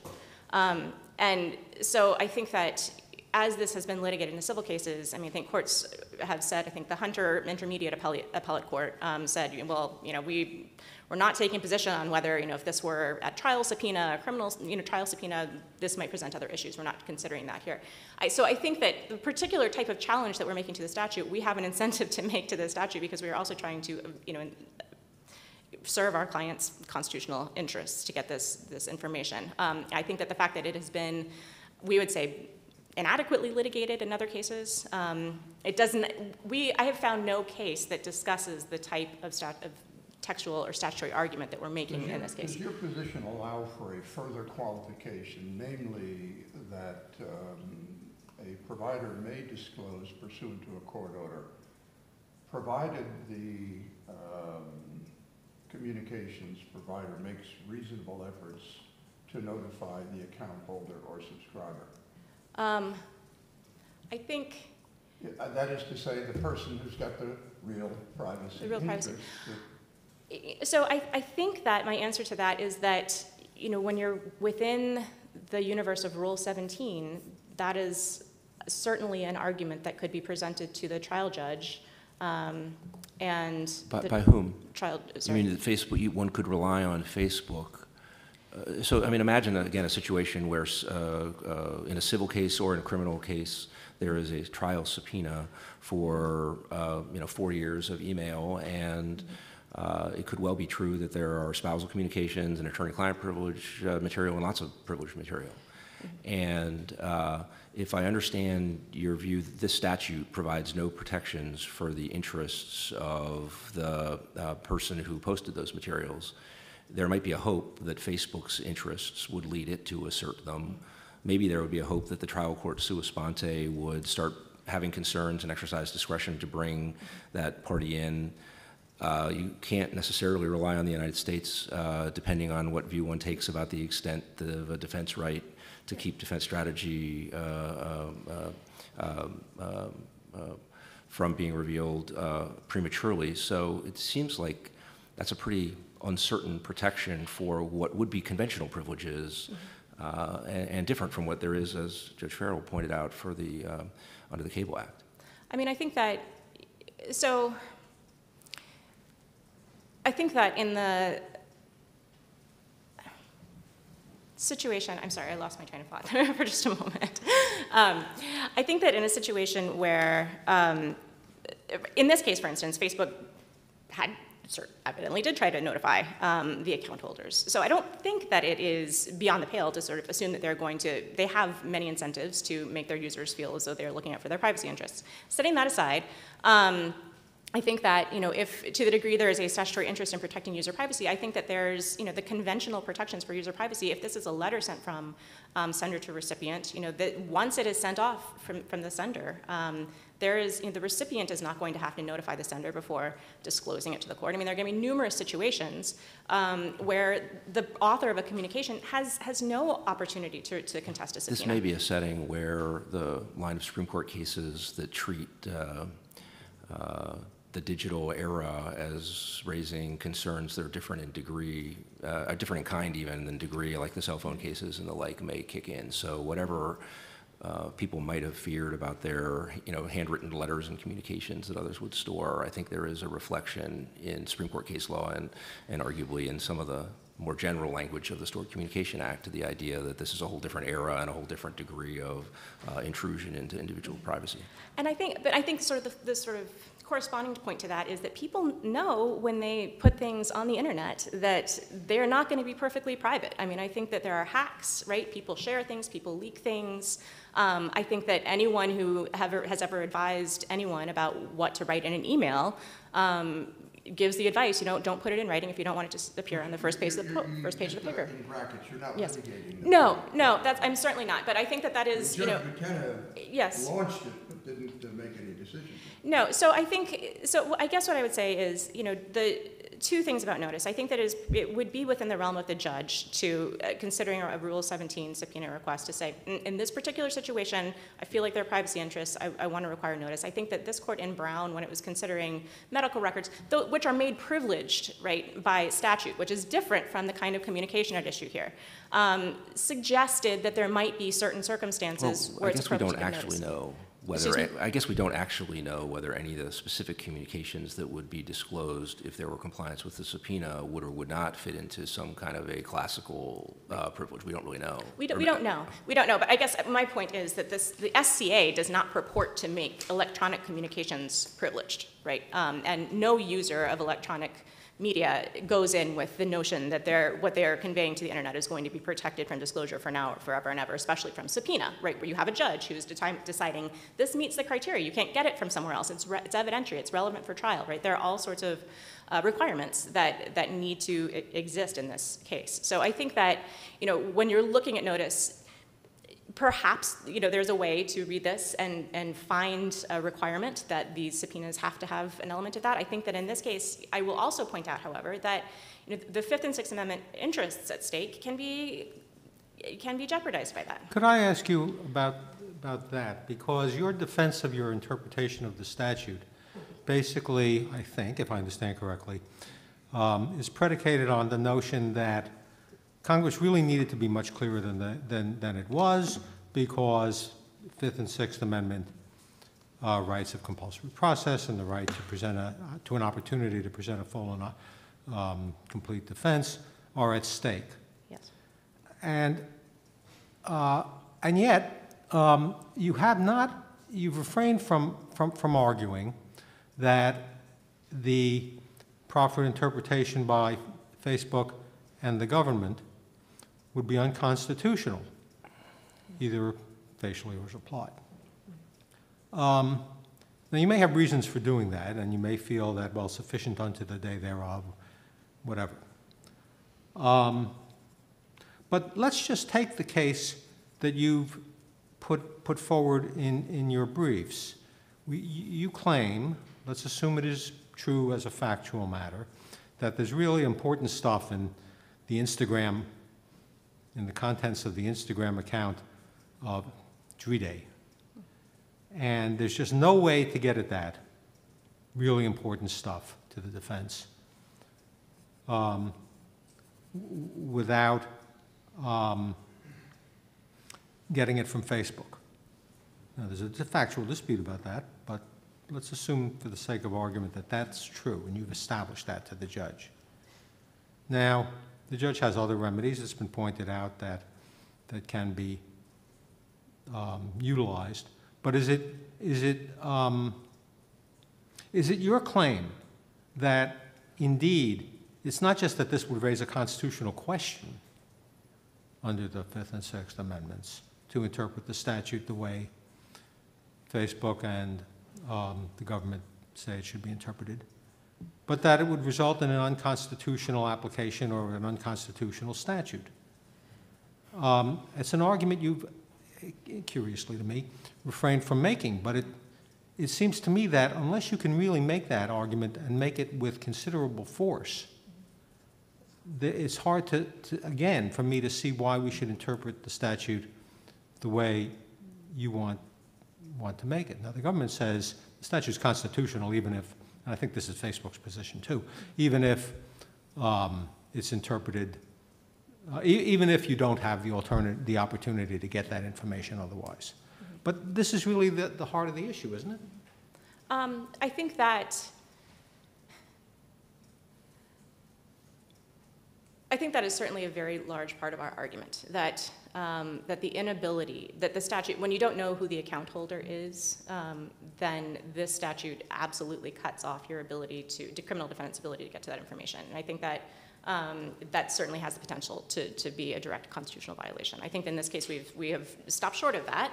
And so I think that as this has been litigated in the civil cases, I mean, I think courts have said, I think the Hunter Intermediate Appellate Court said, well, we're not taking position on whether, if this were a trial subpoena, a criminal, trial subpoena, this might present other issues. We're not considering that here. So I think that the particular type of challenge that we're making to the statute, we have an incentive to make to the statute because we are also trying to, serve our clients' constitutional interests to get this information. I think that the fact that it has been, we would say, inadequately litigated in other cases, I have found no case that discusses the type of textual or statutory argument that we're making in this case. Does your position allow for a further qualification, namely that a provider may disclose pursuant to a court order, provided the communications provider makes reasonable efforts to notify the account holder or subscriber? I think... That is to say, the person who's got the real privacy interest. So I think that my answer to that is that, when you're within the universe of Rule 17, that is certainly an argument that could be presented to the trial judge. And By whom? Trial, I sorry. mean, Facebook, one could rely on Facebook. So, I mean, imagine, again, a situation where in a civil case or in a criminal case, there is a trial subpoena for, 4 years of email, and it could well be true that there are spousal communications and attorney-client privilege material and lots of privileged material. And if I understand your view, this statute provides no protections for the interests of the person who posted those materials. There might be a hope that Facebook's interests would lead it to assert them. Maybe there would be a hope that the trial court sua sponte would start having concerns and exercise discretion to bring that party in. You can't necessarily rely on the United States, depending on what view one takes about the extent of a defense right to keep defense strategy from being revealed prematurely. So it seems like that's a pretty uncertain protection for what would be conventional privileges, and different from what there is, as Judge Farrell pointed out, for the under the Cable Act. I mean, I think that in the situation, I'm sorry, I lost my train of thought for just a moment. I think that in a situation where, in this case, for instance, Facebook evidently did try to notify the account holders. So I don't think that it is beyond the pale to sort of assume that they have many incentives to make their users feel as though they're looking out for their privacy interests. Setting that aside, I think that, if to the degree there is a statutory interest in protecting user privacy, I think that there's, the conventional protections for user privacy. If this is a letter sent from sender to recipient, that once it is sent off from the sender, there is, the recipient is not going to have to notify the sender before disclosing it to the court. I mean, there are going to be numerous situations where the author of a communication has no opportunity to contest a subpoena. This may be a setting where the line of Supreme Court cases that treat the digital era as raising concerns that are different in degree, different in kind even than degree, like the cell phone cases and the like, may kick in. So whatever people might have feared about their, handwritten letters and communications that others would store, I think there is a reflection in Supreme Court case law and arguably in some of the more general language of the Stored Communication Act to the idea that this is a whole different era and a whole different degree of intrusion into individual privacy. And I think sort of the sort of corresponding point to that is that people know when they put things on the internet that they're not going to be perfectly private. I mean, I think that there are hacks, right? People share things, people leak things. I think that anyone who has ever advised anyone about what to write in an email gives the advice, don't put it in writing if you don't want it to appear on the first page of the paper. In brackets, you're not Yes. litigating. No, I'm certainly not. But I think that is, Judge McKenna yes. launched it, but didn't make any decisions. No, so I guess what I would say is, the two things about notice. I think that it would be within the realm of the judge to, considering a Rule 17 subpoena request, to say, in this particular situation, I feel like there are privacy interests, I want to require notice. I think that this court in Brown, when it was considering medical records, which are made privileged, right, by statute, which is different from the kind of communication at issue here, suggested that there might be certain circumstances where it's privileged to give notice. I guess we don't actually know whether any of the specific communications that would be disclosed if there were compliance with the subpoena would or would not fit into some kind of a classical privilege. We don't really know. We don't know. We don't know. But I guess my point is that the SCA does not purport to make electronic communications privileged, right? And no user of electronic media goes in with the notion that what they're conveying to the internet is going to be protected from disclosure for now or forever and ever, especially from subpoena, right, where you have a judge who's deciding this meets the criteria. You can't get it from somewhere else. It's evidentiary. It's relevant for trial, right? There are all sorts of requirements that need to exist in this case. So I think that, when you're looking at notice, perhaps there's a way to read this and find a requirement that these subpoenas have to have an element of that. I think that in this case, I will also point out, however, that the Fifth and Sixth Amendment interests at stake can be jeopardized by that. Could I ask you about that? Because your defense of your interpretation of the statute basically, I think, if I understand correctly, is predicated on the notion that Congress really needed to be much clearer than it was, because Fifth and Sixth Amendment rights of compulsory process and the right to present to an opportunity to present a full and complete defense are at stake. Yes. And yet, you've refrained from arguing that the proffered interpretation by Facebook and the government would be unconstitutional, either facially or as applied. Now, you may have reasons for doing that, and you may feel that, well, sufficient unto the day thereof, whatever. But let's just take the case that you've put forward in your briefs. You claim, let's assume it is true as a factual matter, that there's really important stuff in the Instagram, in the contents of the Instagram account of Dcca. And there's just no way to get at that really important stuff to the defense without getting it from Facebook. Now, there's a factual dispute about that, but let's assume for the sake of argument that that's true, and you've established that to the judge. Now, the judge has other remedies, it's been pointed out, that can be utilized. But is it your claim that indeed it's not just that this would raise a constitutional question under the Fifth and Sixth Amendments to interpret the statute the way Facebook and the government say it should be interpreted, but that it would result in an unconstitutional application or an unconstitutional statute? It's an argument you've, curiously to me, refrained from making, but it seems to me that unless you can really make that argument and make it with considerable force, it's hard to again, for me to see why we should interpret the statute the way you want to make it. Now, the government says the statute's constitutional even if, and I think this is Facebook's position too, even if it's interpreted, even if you don't have the opportunity to get that information otherwise. But this is really the heart of the issue, isn't it? I think that is certainly a very large part of our argument, that the inability, that the statute, when you don't know who the account holder is, then this statute absolutely cuts off your ability to criminal defendant's ability to get to that information. And I think that that certainly has the potential to be a direct constitutional violation. I think in this case we have stopped short of that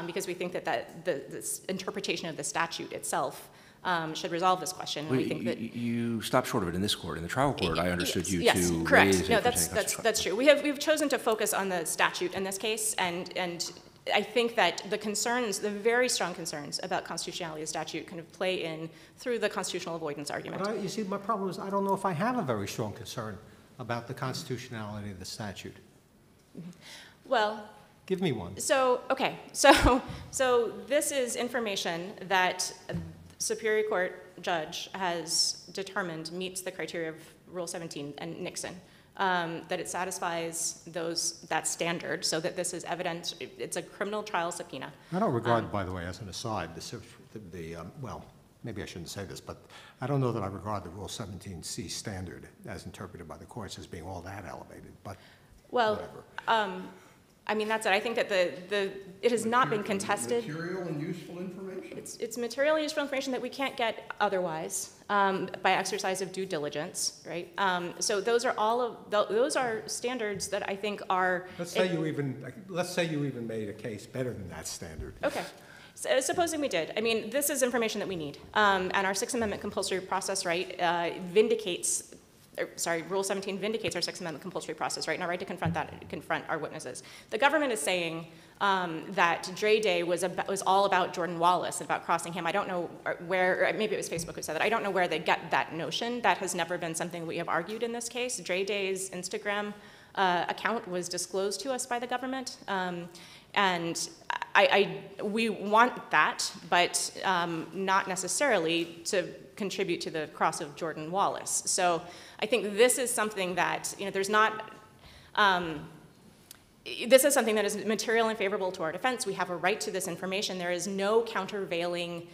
because we think that this interpretation of the statute itself should resolve this question. And Well, we think that you stopped short of it in this court. In the trial court, I understood you yes, to correct. raise No, it for that's true. We've chosen to focus on the statute in this case, and I think that the concerns, the very strong concerns about constitutionality of the statute kind of play in through the constitutional avoidance argument. But you see, my problem is I don't know if I have a very strong concern about the constitutionality of the statute. Well, give me one. So, okay, so this is information that a Superior Court judge has determined meets the criteria of Rule 17 and Nixon. That it satisfies that standard, so that this is evident. It's a criminal trial subpoena. I don't regard, by the way, as an aside, well, maybe I shouldn't say this, but I don't know that I regard the Rule 17C standard as interpreted by the courts as being all that elevated, but whatever. I mean, that's it. I think that it has not been contested. Material and useful information. It's material and useful information that we can't get otherwise by exercise of due diligence, right? So those are those are standards that I think are. Let's say you even made a case better than that standard. Okay. So, supposing we did. I mean, this is information that we need, and our Sixth Amendment compulsory process right Rule 17 vindicates our Sixth Amendment compulsory process right, and our right to confront our witnesses. The government is saying that Dre Day was all about Jordan Wallace, about crossing him. I don't know where, maybe it was Facebook who said that. I don't know where they got that notion. That has never been something we have argued in this case. Dre Day's Instagram account was disclosed to us by the government, and we want that, but not necessarily to contribute to the cross of Jordan Wallace. So I think this is something that, there's not, this is something that is material and favorable to our defense. We have a right to this information. There is no countervailing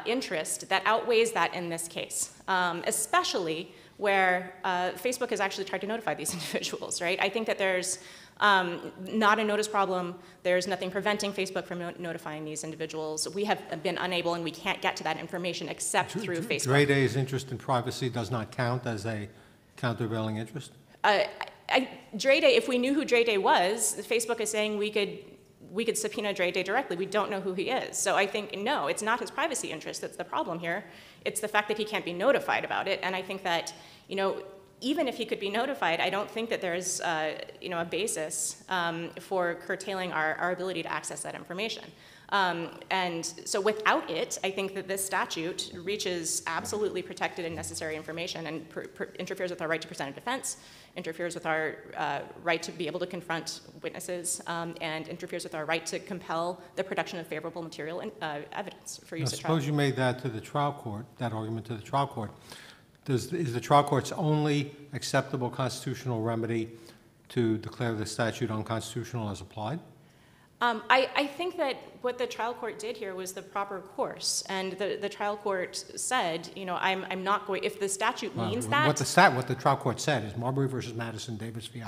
interest that outweighs that in this case, especially where Facebook has actually tried to notify these individuals, right? I think that there's not a notice problem. There's nothing preventing Facebook from notifying these individuals. We have been unable, and we can't get to that information except through Facebook. Dre Day's interest in privacy does not count as a countervailing interest? Dre Day, if we knew who Dre Day was, Facebook is saying we could subpoena Dre Day directly. We don't know who he is. So I think, no, it's not his privacy interest that's the problem here. It's the fact that he can't be notified about it. And I think that, even if he could be notified, I don't think that there's, a basis for curtailing our ability to access that information. And so without it, I think that this statute reaches absolutely protected and necessary information and interferes with our right to present a defense, interferes with our right to be able to confront witnesses, and interferes with our right to compel the production of favorable material and evidence for use at trial. Suppose you made that to the trial court, that argument to the trial court. Is the trial court's only acceptable constitutional remedy to declare the statute unconstitutional as applied? I think that what the trial court did here was the proper course, and the trial court said, I'm not going, if the statute means that. What the trial court said is Marbury versus Madison, Davis v.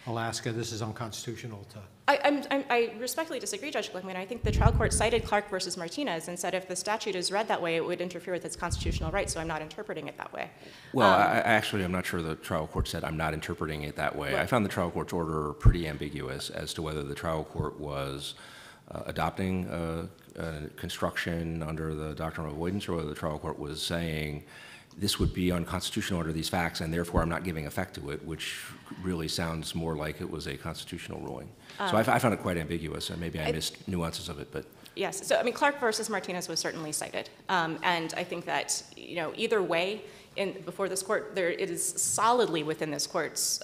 Alaska, this is unconstitutional to. I respectfully disagree, Judge Glickman. I think the trial court cited Clark versus Martinez and said if the statute is read that way, it would interfere with its constitutional rights, so I'm not interpreting it that way. Well, I'm not sure the trial court said I'm not interpreting it that way. Right. I found the trial court's order pretty ambiguous as to whether the trial court was adopting construction under the doctrine of avoidance or whether the trial court was saying this would be unconstitutional under these facts and therefore I'm not giving effect to it, which really sounds more like it was a constitutional ruling. So I found it quite ambiguous, and maybe I missed nuances of it, but. Yes, so Clark versus Martinez was certainly cited. And I think that, either way, before this court, it is solidly within this court's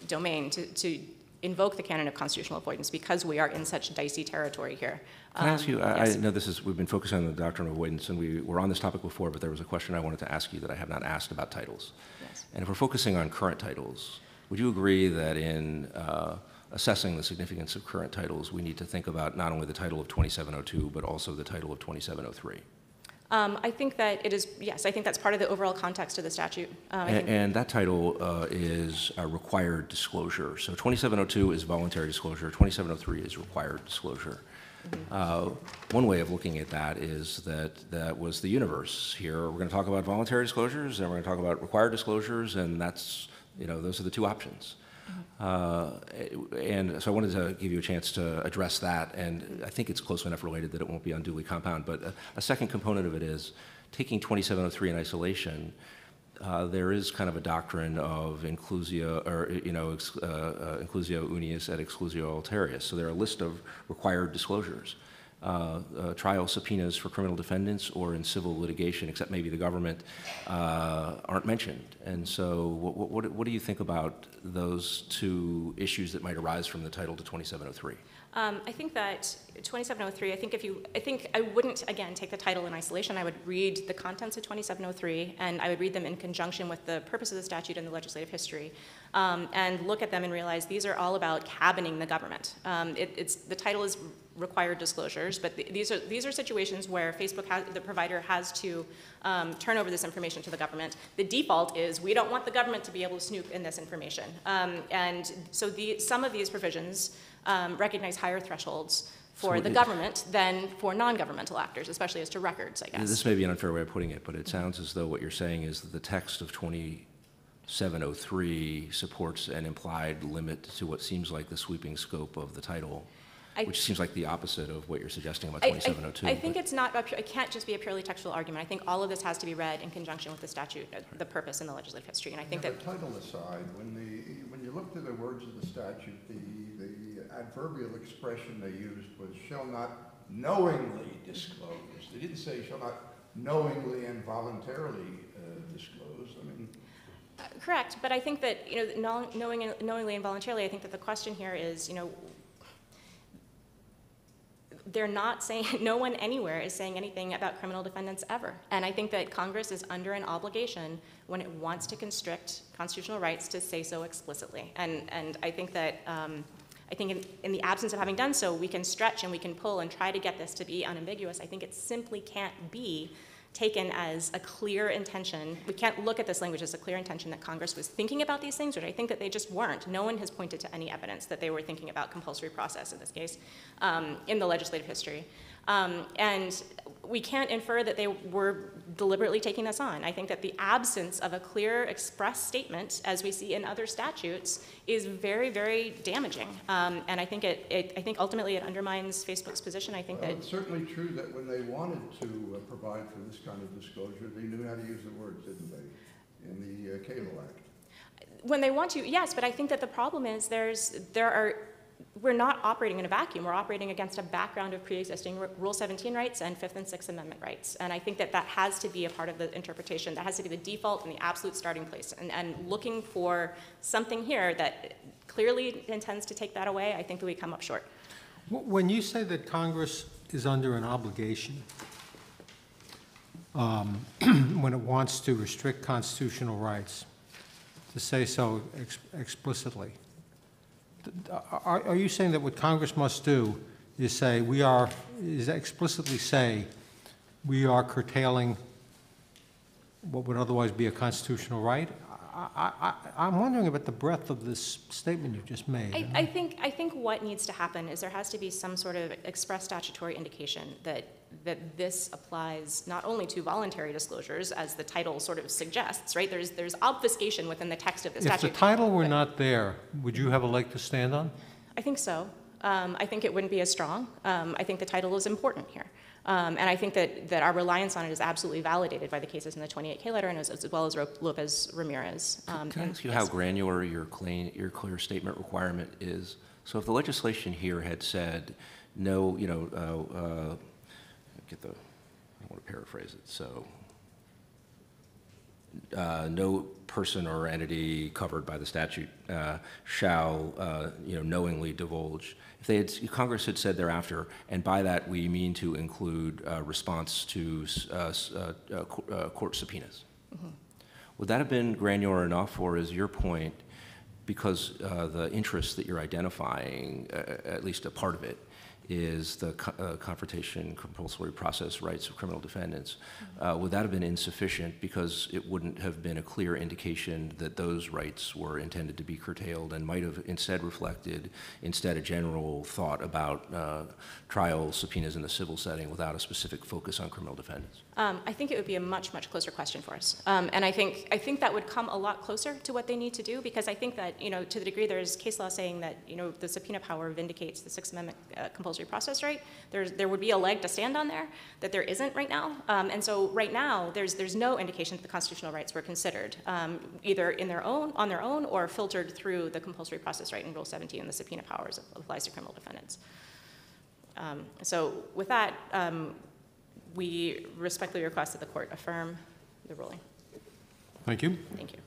domain to invoke the canon of constitutional avoidance because we are in such dicey territory here. Can I ask you, yes. I know we've been focusing on the doctrine of avoidance, and we were on this topic before, but there was a question I wanted to ask you that I have not asked about titles. Yes. And if we're focusing on current titles, would you agree that in assessing the significance of current titles, we need to think about not only the title of 2702, but also the title of 2703? I think that it is, yes, I think that's part of the overall context of the statute. And that title is required disclosure. So 2702 is voluntary disclosure, 2703 is required disclosure. Mm-hmm. One way of looking at that is that was the universe. Here we're going to talk about voluntary disclosures, and we're going to talk about required disclosures, and that's, those are the two options. And so I wanted to give you a chance to address that, and I think it's close enough related that it won't be unduly compound. But a second component of it is taking 2703 in isolation. There is kind of a doctrine of inclusio, or inclusio unius et exclusio alterius. So there are a list of required disclosures. Trial subpoenas for criminal defendants or in civil litigation, except maybe the government, aren't mentioned. And so what do you think about those two issues that might arise from the title to 2703? I think that 2703, I think I wouldn't, again, take the title in isolation. I would read the contents of 2703, and I would read them in conjunction with the purpose of the statute and the legislative history, and look at them and realize these are all about cabining the government. The title is required disclosures, but these are situations where Facebook, the provider, has to turn over this information to the government. The default is we don't want the government to be able to snoop in this information. And so some of these provisions recognize higher thresholds for the government than for non-governmental actors, especially as to records, I guess. This may be an unfair way of putting it, but it sounds as though what you're saying is that the text of 2703 supports an implied limit to what seems like the sweeping scope of the title, which seems like the opposite of what you're suggesting about 2702. I think it's not, it can't just be a purely textual argument. I think all of this has to be read in conjunction with the statute, the purpose and the legislative history. And I think that title aside, when you look to the words of the statute, the adverbial expression they used was "shall not knowingly disclose." They didn't say "shall not knowingly and voluntarily disclose." I mean. Correct, but I think that knowingly and voluntarily, I think that the question here is, they're not saying, no one anywhere is saying anything about criminal defendants ever. And I think that Congress is under an obligation when it wants to constrict constitutional rights to say so explicitly. And I think that, I think in the absence of having done so, we can stretch and we can pull and try to get this to be unambiguous. I think it simply can't be taken as a clear intention. We can't look at this language as a clear intention that Congress was thinking about these things, which I think that they just weren't. No one has pointed to any evidence that they were thinking about compulsory process in this case in the legislative history. And we can't infer that they were deliberately taking this on. I think that the absence of a clear express statement, as we see in other statutes, is very, very damaging. And I think I think ultimately it undermines Facebook's position. I think Well, that it's certainly true that when they wanted to provide for this kind of disclosure, they knew how to use the words, didn't they, in the Cable Act? when they want to, yes, but I think that the problem is we're not operating in a vacuum. We're operating against a background of pre-existing Rule 17 rights and Fifth and Sixth Amendment rights. And I think that that has to be a part of the interpretation. That has to be the default and the absolute starting place. And looking for something here that clearly intends to take that away, I think that we come up short. When you say that Congress is under an obligation when it wants to restrict constitutional rights, to say so explicitly, are you saying that what Congress must do is say explicitly say we are curtailing what would otherwise be a constitutional right? I'm wondering about the breadth of this statement you just made. I think what needs to happen is there has to be some sort of express statutory indication that this applies not only to voluntary disclosures, as the title sort of suggests, right? There's obfuscation within the text of the statute. If the title were not there, would you have a leg to stand on? I think so. I think it wouldn't be as strong. I think the title is important here. And I think that our reliance on it is absolutely validated by the cases in the 28K letter and as well as Lopez Ramirez. Can I ask you how granular your clear statement requirement is? So if the legislation here had said no, I don't want to paraphrase it. So no person or entity covered by the statute shall knowingly divulge. If Congress had said thereafter, and by that we mean to include response to court subpoenas, would that have been granular enough, or is your point, because the interest that you're identifying, at least a part of it, is the confrontation compulsory process rights of criminal defendants, would that have been insufficient because it wouldn't have been a clear indication that those rights were intended to be curtailed and might have instead reflected a general thought about trial subpoenas in the civil setting without a specific focus on criminal defendants? I think it would be a much, much closer question for us. And I think that would come a lot closer to what they need to do, because I think that, to the degree there's case law saying that, the subpoena power vindicates the Sixth Amendment compulsory process right, there would be a leg to stand on there that there isn't right now. And so right now, there's no indication that the constitutional rights were considered, either on their own or filtered through the compulsory process right in Rule 17 and the subpoena powers applies to criminal defendants. So with that, we respectfully request that the court affirm the ruling. Thank you. Thank you.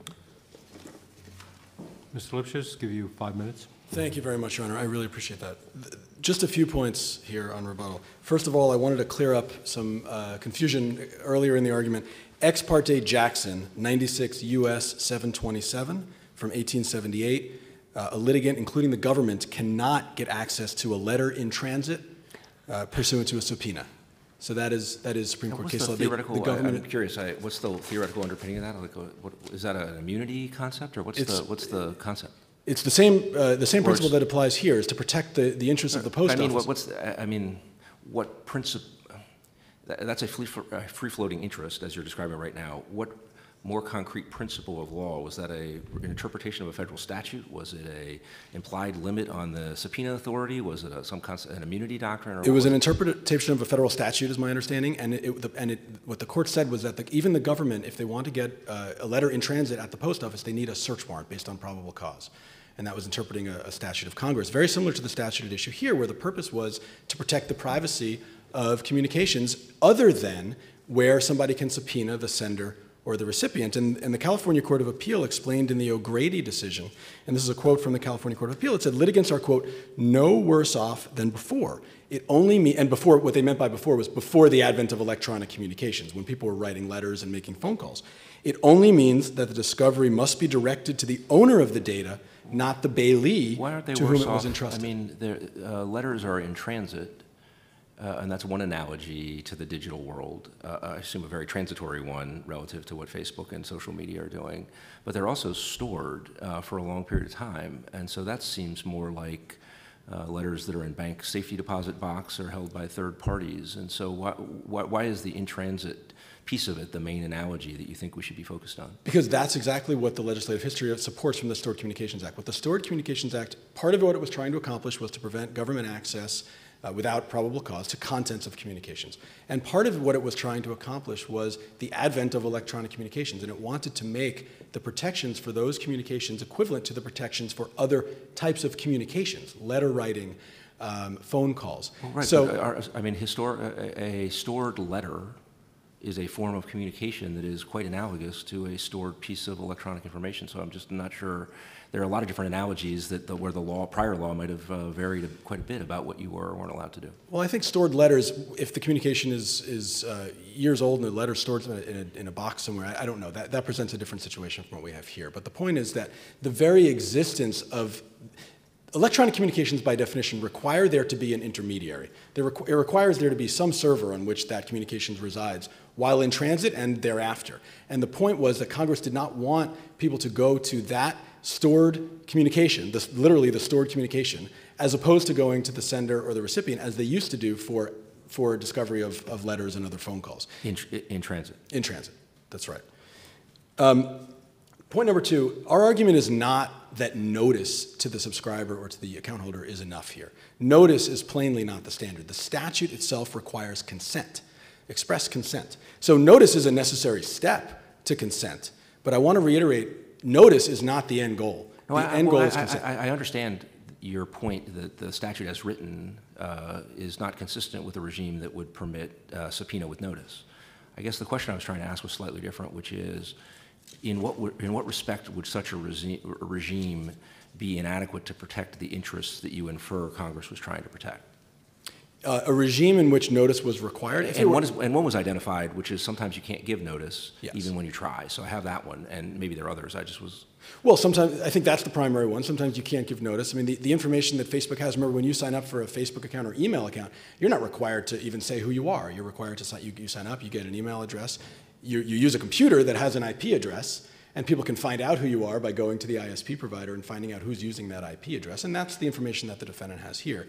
Mr. Lipschitz, give you 5 minutes. Thank you very much, Your Honor. I really appreciate that. Just a few points here on rebuttal. First of all, I wanted to clear up some confusion earlier in the argument. Ex parte Jackson, 96 U.S. 727 from 1878, a litigant, including the government, cannot get access to a letter in transit pursuant to a subpoena. So that is Supreme Court case law. I'm curious. What's the theoretical underpinning of that? Is that an immunity concept, or what's the concept? It's the same principle that applies here, is to protect the interests of the post office. What principle? That's a free-floating interest, as you're describing right now. What more concrete principle of law? Was that an interpretation of a federal statute? Was it an implied limit on the subpoena authority? Was it an immunity doctrine? It was an interpretation of a federal statute, is my understanding, and what the court said was that even the government, if they want to get a letter in transit at the post office, they need a search warrant based on probable cause. And that was interpreting a statute of Congress, very similar to the statute at issue here, where the purpose was to protect the privacy of communications other than where somebody can subpoena the sender or the recipient. And the California Court of Appeal explained in the O'Grady decision, and this is a quote from the California Court of Appeal, it said, litigants are, quote, no worse off than before. It only and before, what they meant by before was before the advent of electronic communications, when people were writing letters and making phone calls. It only means that the discovery must be directed to the owner of the data, not the bailee Why aren't they to whom worse it was off? entrusted. I mean, letters are in transit, and that's one analogy to the digital world. I assume a very transitory one relative to what Facebook and social media are doing. But they're also stored for a long period of time, and so that seems more like letters that are in bank safety deposit box are held by third parties. And so why is the in-transit piece of it the main analogy that you think we should be focused on? Because that's exactly what the legislative history supports from the Stored Communications Act. What the Stored Communications Act, part of what it was trying to accomplish was to prevent government access without probable cause to contents of communications. And part of what it was trying to accomplish was the advent of electronic communications, and it wanted to make the protections for those communications equivalent to the protections for other types of communications, letter writing, phone calls. Well, right, so, I mean, a stored letter is a form of communication that is quite analogous to a stored piece of electronic information. So I'm just not sure. There are a lot of different analogies where the prior law might have varied quite a bit about what you were or weren't allowed to do. well, I think stored letters, if the communication is years old and the letter's stored in a box somewhere, I don't know. That presents a different situation from what we have here. But the point is that the very existence of electronic communications, by definition, require there to be an intermediary. It requires there to be some server on which that communications resides while in transit and thereafter. And the point was that Congress did not want people to go to that stored communication, literally the stored communication, as opposed to going to the sender or the recipient, as they used to do for discovery of letters and other phone calls. In transit. In transit, that's right. Point number two, our argument is not that notice to the subscriber or to the account holder is enough here. Notice is plainly not the standard. The statute itself requires consent, express consent. So notice is a necessary step to consent, but I want to reiterate, notice is not the end goal. No, the end goal is consent. I understand your point that the statute as written is not consistent with a regime that would permit subpoena with notice. I guess the question I was trying to ask was slightly different, which is, in what respect would such a regime be inadequate to protect the interests that you infer Congress was trying to protect? A regime in which notice was required. And one was identified, which is sometimes you can't give notice, yes, even when you try. So I have that one, and maybe there are others. I just was... Well, sometimes, I think that's the primary one. Sometimes you can't give notice. I mean, the information that Facebook has, remember when you sign up for a Facebook account or email account, you're not required to even say who you are. You're required to sign, you sign up, you get an email address. You use a computer that has an IP address, and people can find out who you are by going to the ISP provider and finding out who's using that IP address, and that's the information that the defendant has here.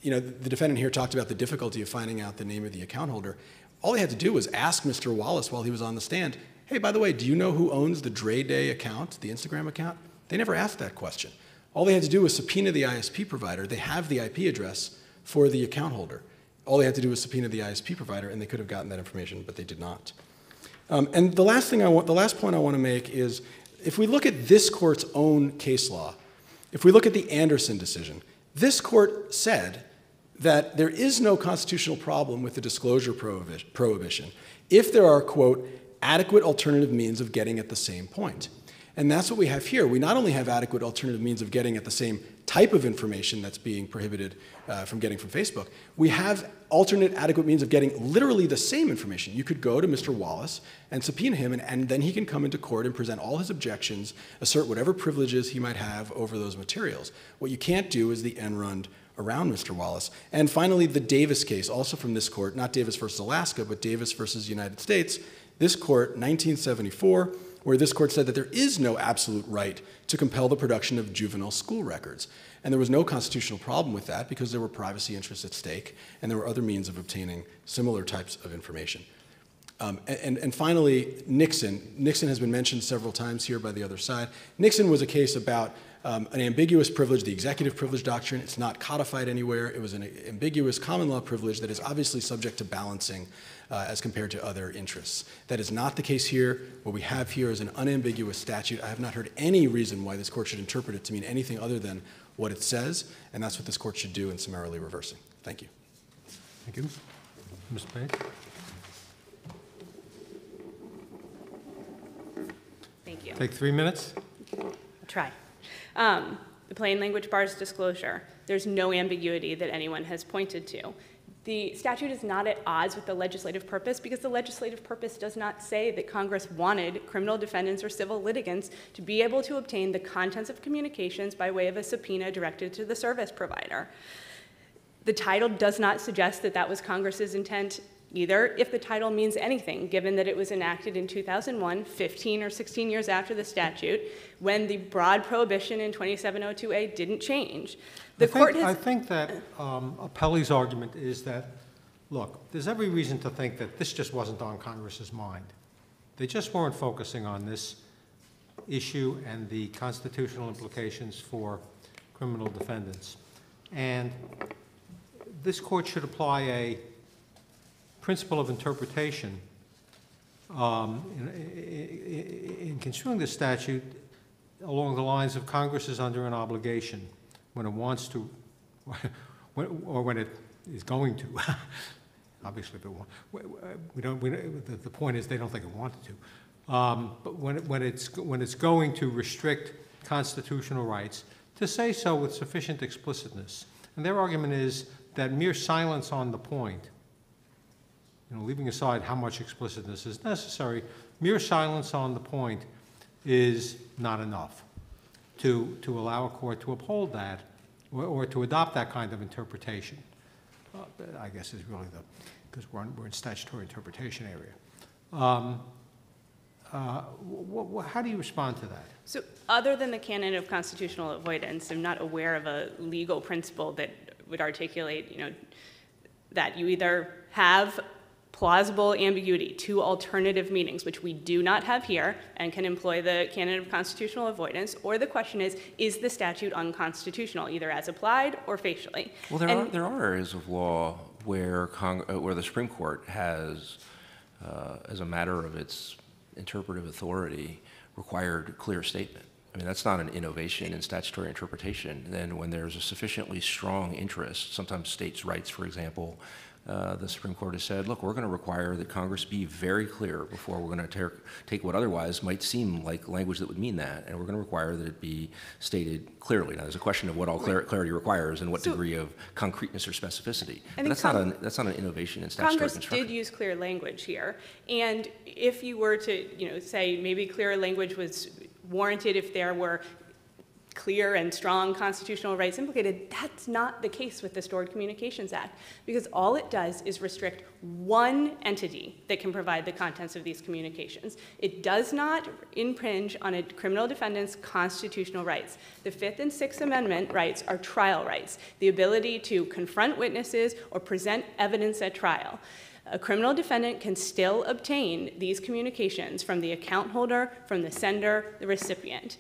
You know, the defendant here talked about the difficulty of finding out the name of the account holder. All he had to do was ask Mr. Wallace while he was on the stand, hey, by the way, do you know who owns the Dre Day account, the Instagram account? They never asked that question. All they had to do was subpoena the ISP provider. They have the IP address for the account holder. All they had to do was subpoena the ISP provider, and they could have gotten that information, but they did not. And the last point I want to make is, if we look at this court's own case law, if we look at the Anderson decision, this court said that there is no constitutional problem with the disclosure prohibition if there are, quote, adequate alternative means of getting at the same point. And that's what we have here. We not only have adequate alternative means of getting at the same type of information that's being prohibited from getting from Facebook, we have alternate adequate means of getting literally the same information. You could go to Mr. Wallace and subpoena him, and then he can come into court and present all his objections, assert whatever privileges he might have over those materials. What you can't do is the end run around Mr. Wallace. And finally, the Davis case, also from this court, not Davis versus Alaska, but Davis versus United States. This court, 1974, where this court said that there is no absolute right to compel the production of juvenile school records. And there was no constitutional problem with that because there were privacy interests at stake, and there were other means of obtaining similar types of information. And finally, Nixon. Nixon has been mentioned several times here by the other side. Nixon was a case about an ambiguous privilege, the executive privilege doctrine. It's not codified anywhere. It was an ambiguous common law privilege that is obviously subject to balancing as compared to other interests. That is not the case here. What we have here is an unambiguous statute. I have not heard any reason why this court should interpret it to mean anything other than what it says, and that's what this court should do in summarily reversing. Thank you. Thank you. Ms. Page? Take 3 minutes. Try. The plain language bars disclosure. There's no ambiguity that anyone has pointed to. The statute is not at odds with the legislative purpose because the legislative purpose does not say that Congress wanted criminal defendants or civil litigants to be able to obtain the contents of communications by way of a subpoena directed to the service provider. The title does not suggest that that was Congress's intent either, if the title means anything, given that it was enacted in 2001, 15 or 16 years after the statute, when the broad prohibition in 2702A didn't change. I think that Appellee's argument is that, look, there's every reason to think that this just wasn't on Congress's mind. They just weren't focusing on this issue and the constitutional implications for criminal defendants. And this court should apply a principle of interpretation in construing the statute along the lines of Congress is under an obligation when it wants to, or when it is going to. Obviously, if it the point is they don't think it wanted to. But when it's going to restrict constitutional rights, to say so with sufficient explicitness. And their argument is that mere silence on the point, leaving aside how much explicitness is necessary, mere silence on the point is not enough to allow a court to uphold that or to adopt that kind of interpretation. I guess is really because we're in statutory interpretation area. How do you respond to that? So other than the canon of constitutional avoidance, I'm not aware of a legal principle that would articulate, that you either have plausible ambiguity, two alternative meanings, which we do not have here and can employ the canon of constitutional avoidance, or the question is the statute unconstitutional, either as applied or facially? Well, there are areas of law where the Supreme Court has, as a matter of its interpretive authority, required clear statement. I mean, that's not an innovation in statutory interpretation. Then when there's a sufficiently strong interest, sometimes states' rights, for example, the Supreme Court has said, look, we're going to require that Congress be very clear before we're going to take what otherwise might seem like language that would mean that, and we're going to require that it be stated clearly. Now, there's a question of what all clarity requires and what degree of concreteness or specificity. But that's not an innovation in statutory construction. Congress did use clear language here, and if you were to, say maybe clear language was warranted if there were clear and strong constitutional rights implicated, that's not the case with the Stored Communications Act, because all it does is restrict one entity that can provide the contents of these communications. It does not impinge on a criminal defendant's constitutional rights. The Fifth and Sixth Amendment rights are trial rights, the ability to confront witnesses or present evidence at trial. A criminal defendant can still obtain these communications from the account holder, from the sender, the recipient.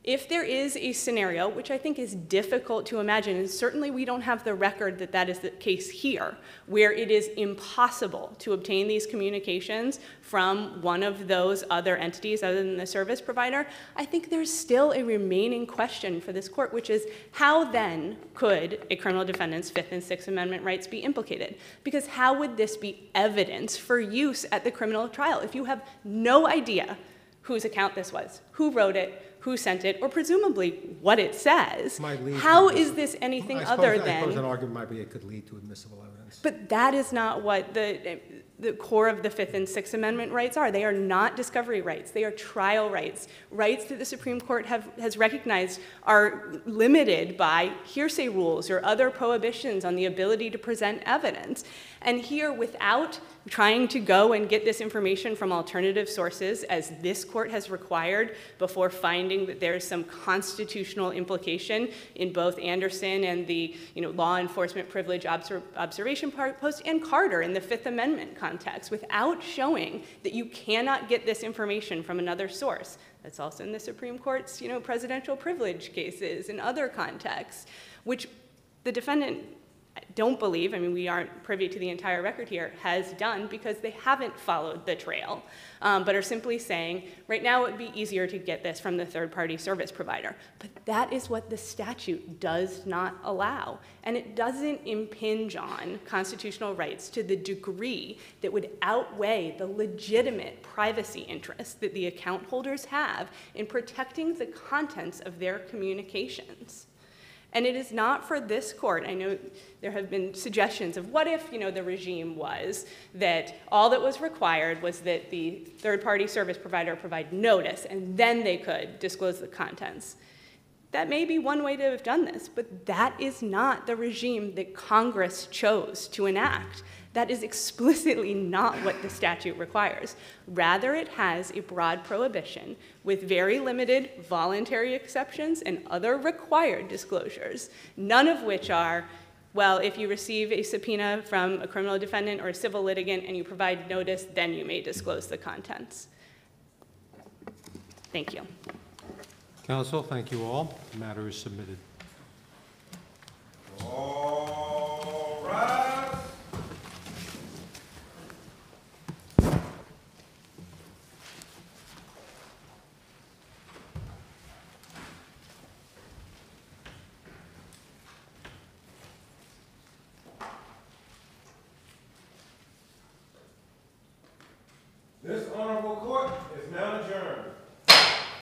If there is a scenario, which I think is difficult to imagine, and certainly we don't have the record that that is the case here, where it is impossible to obtain these communications from one of those other entities other than the service provider, I think there's still a remaining question for this court, which is how then could a criminal defendant's Fifth and Sixth Amendment rights be implicated? Because how would this be evidence for use at the criminal trial if you have no idea whose account this was, who wrote it, who sent it, or presumably what it says? How is this anything other than... I suppose an argument might be it could lead to admissible evidence. But that is not what the core of the Fifth and Sixth Amendment rights are. They are not discovery rights. They are trial rights. Rights that the Supreme Court has recognized are limited by hearsay rules or other prohibitions on the ability to present evidence. And here, without trying to go and get this information from alternative sources, as this court has required before finding that there is some constitutional implication in both Anderson and the law enforcement privilege observation post and Carter in the Fifth Amendment context, without showing that you cannot get this information from another source. That's also in the Supreme Court's presidential privilege cases and other contexts, which the defendant don't believe, I mean, we aren't privy to the entire record here, has done because they haven't followed the trail, but are simply saying, right now it would be easier to get this from the third-party service provider. But that is what the statute does not allow. And it doesn't impinge on constitutional rights to the degree that would outweigh the legitimate privacy interests that the account holders have in protecting the contents of their communications. And it is not for this court. I know there have been suggestions of what if, the regime was that all that was required was that the third-party service provider provide notice and then they could disclose the contents. That may be one way to have done this, but that is not the regime that Congress chose to enact. That is explicitly not what the statute requires. Rather, it has a broad prohibition with very limited voluntary exceptions and other required disclosures, none of which are, well, if you receive a subpoena from a criminal defendant or a civil litigant and you provide notice, then you may disclose the contents. Thank you. Counsel, thank you all. The matter is submitted. All right. This honorable court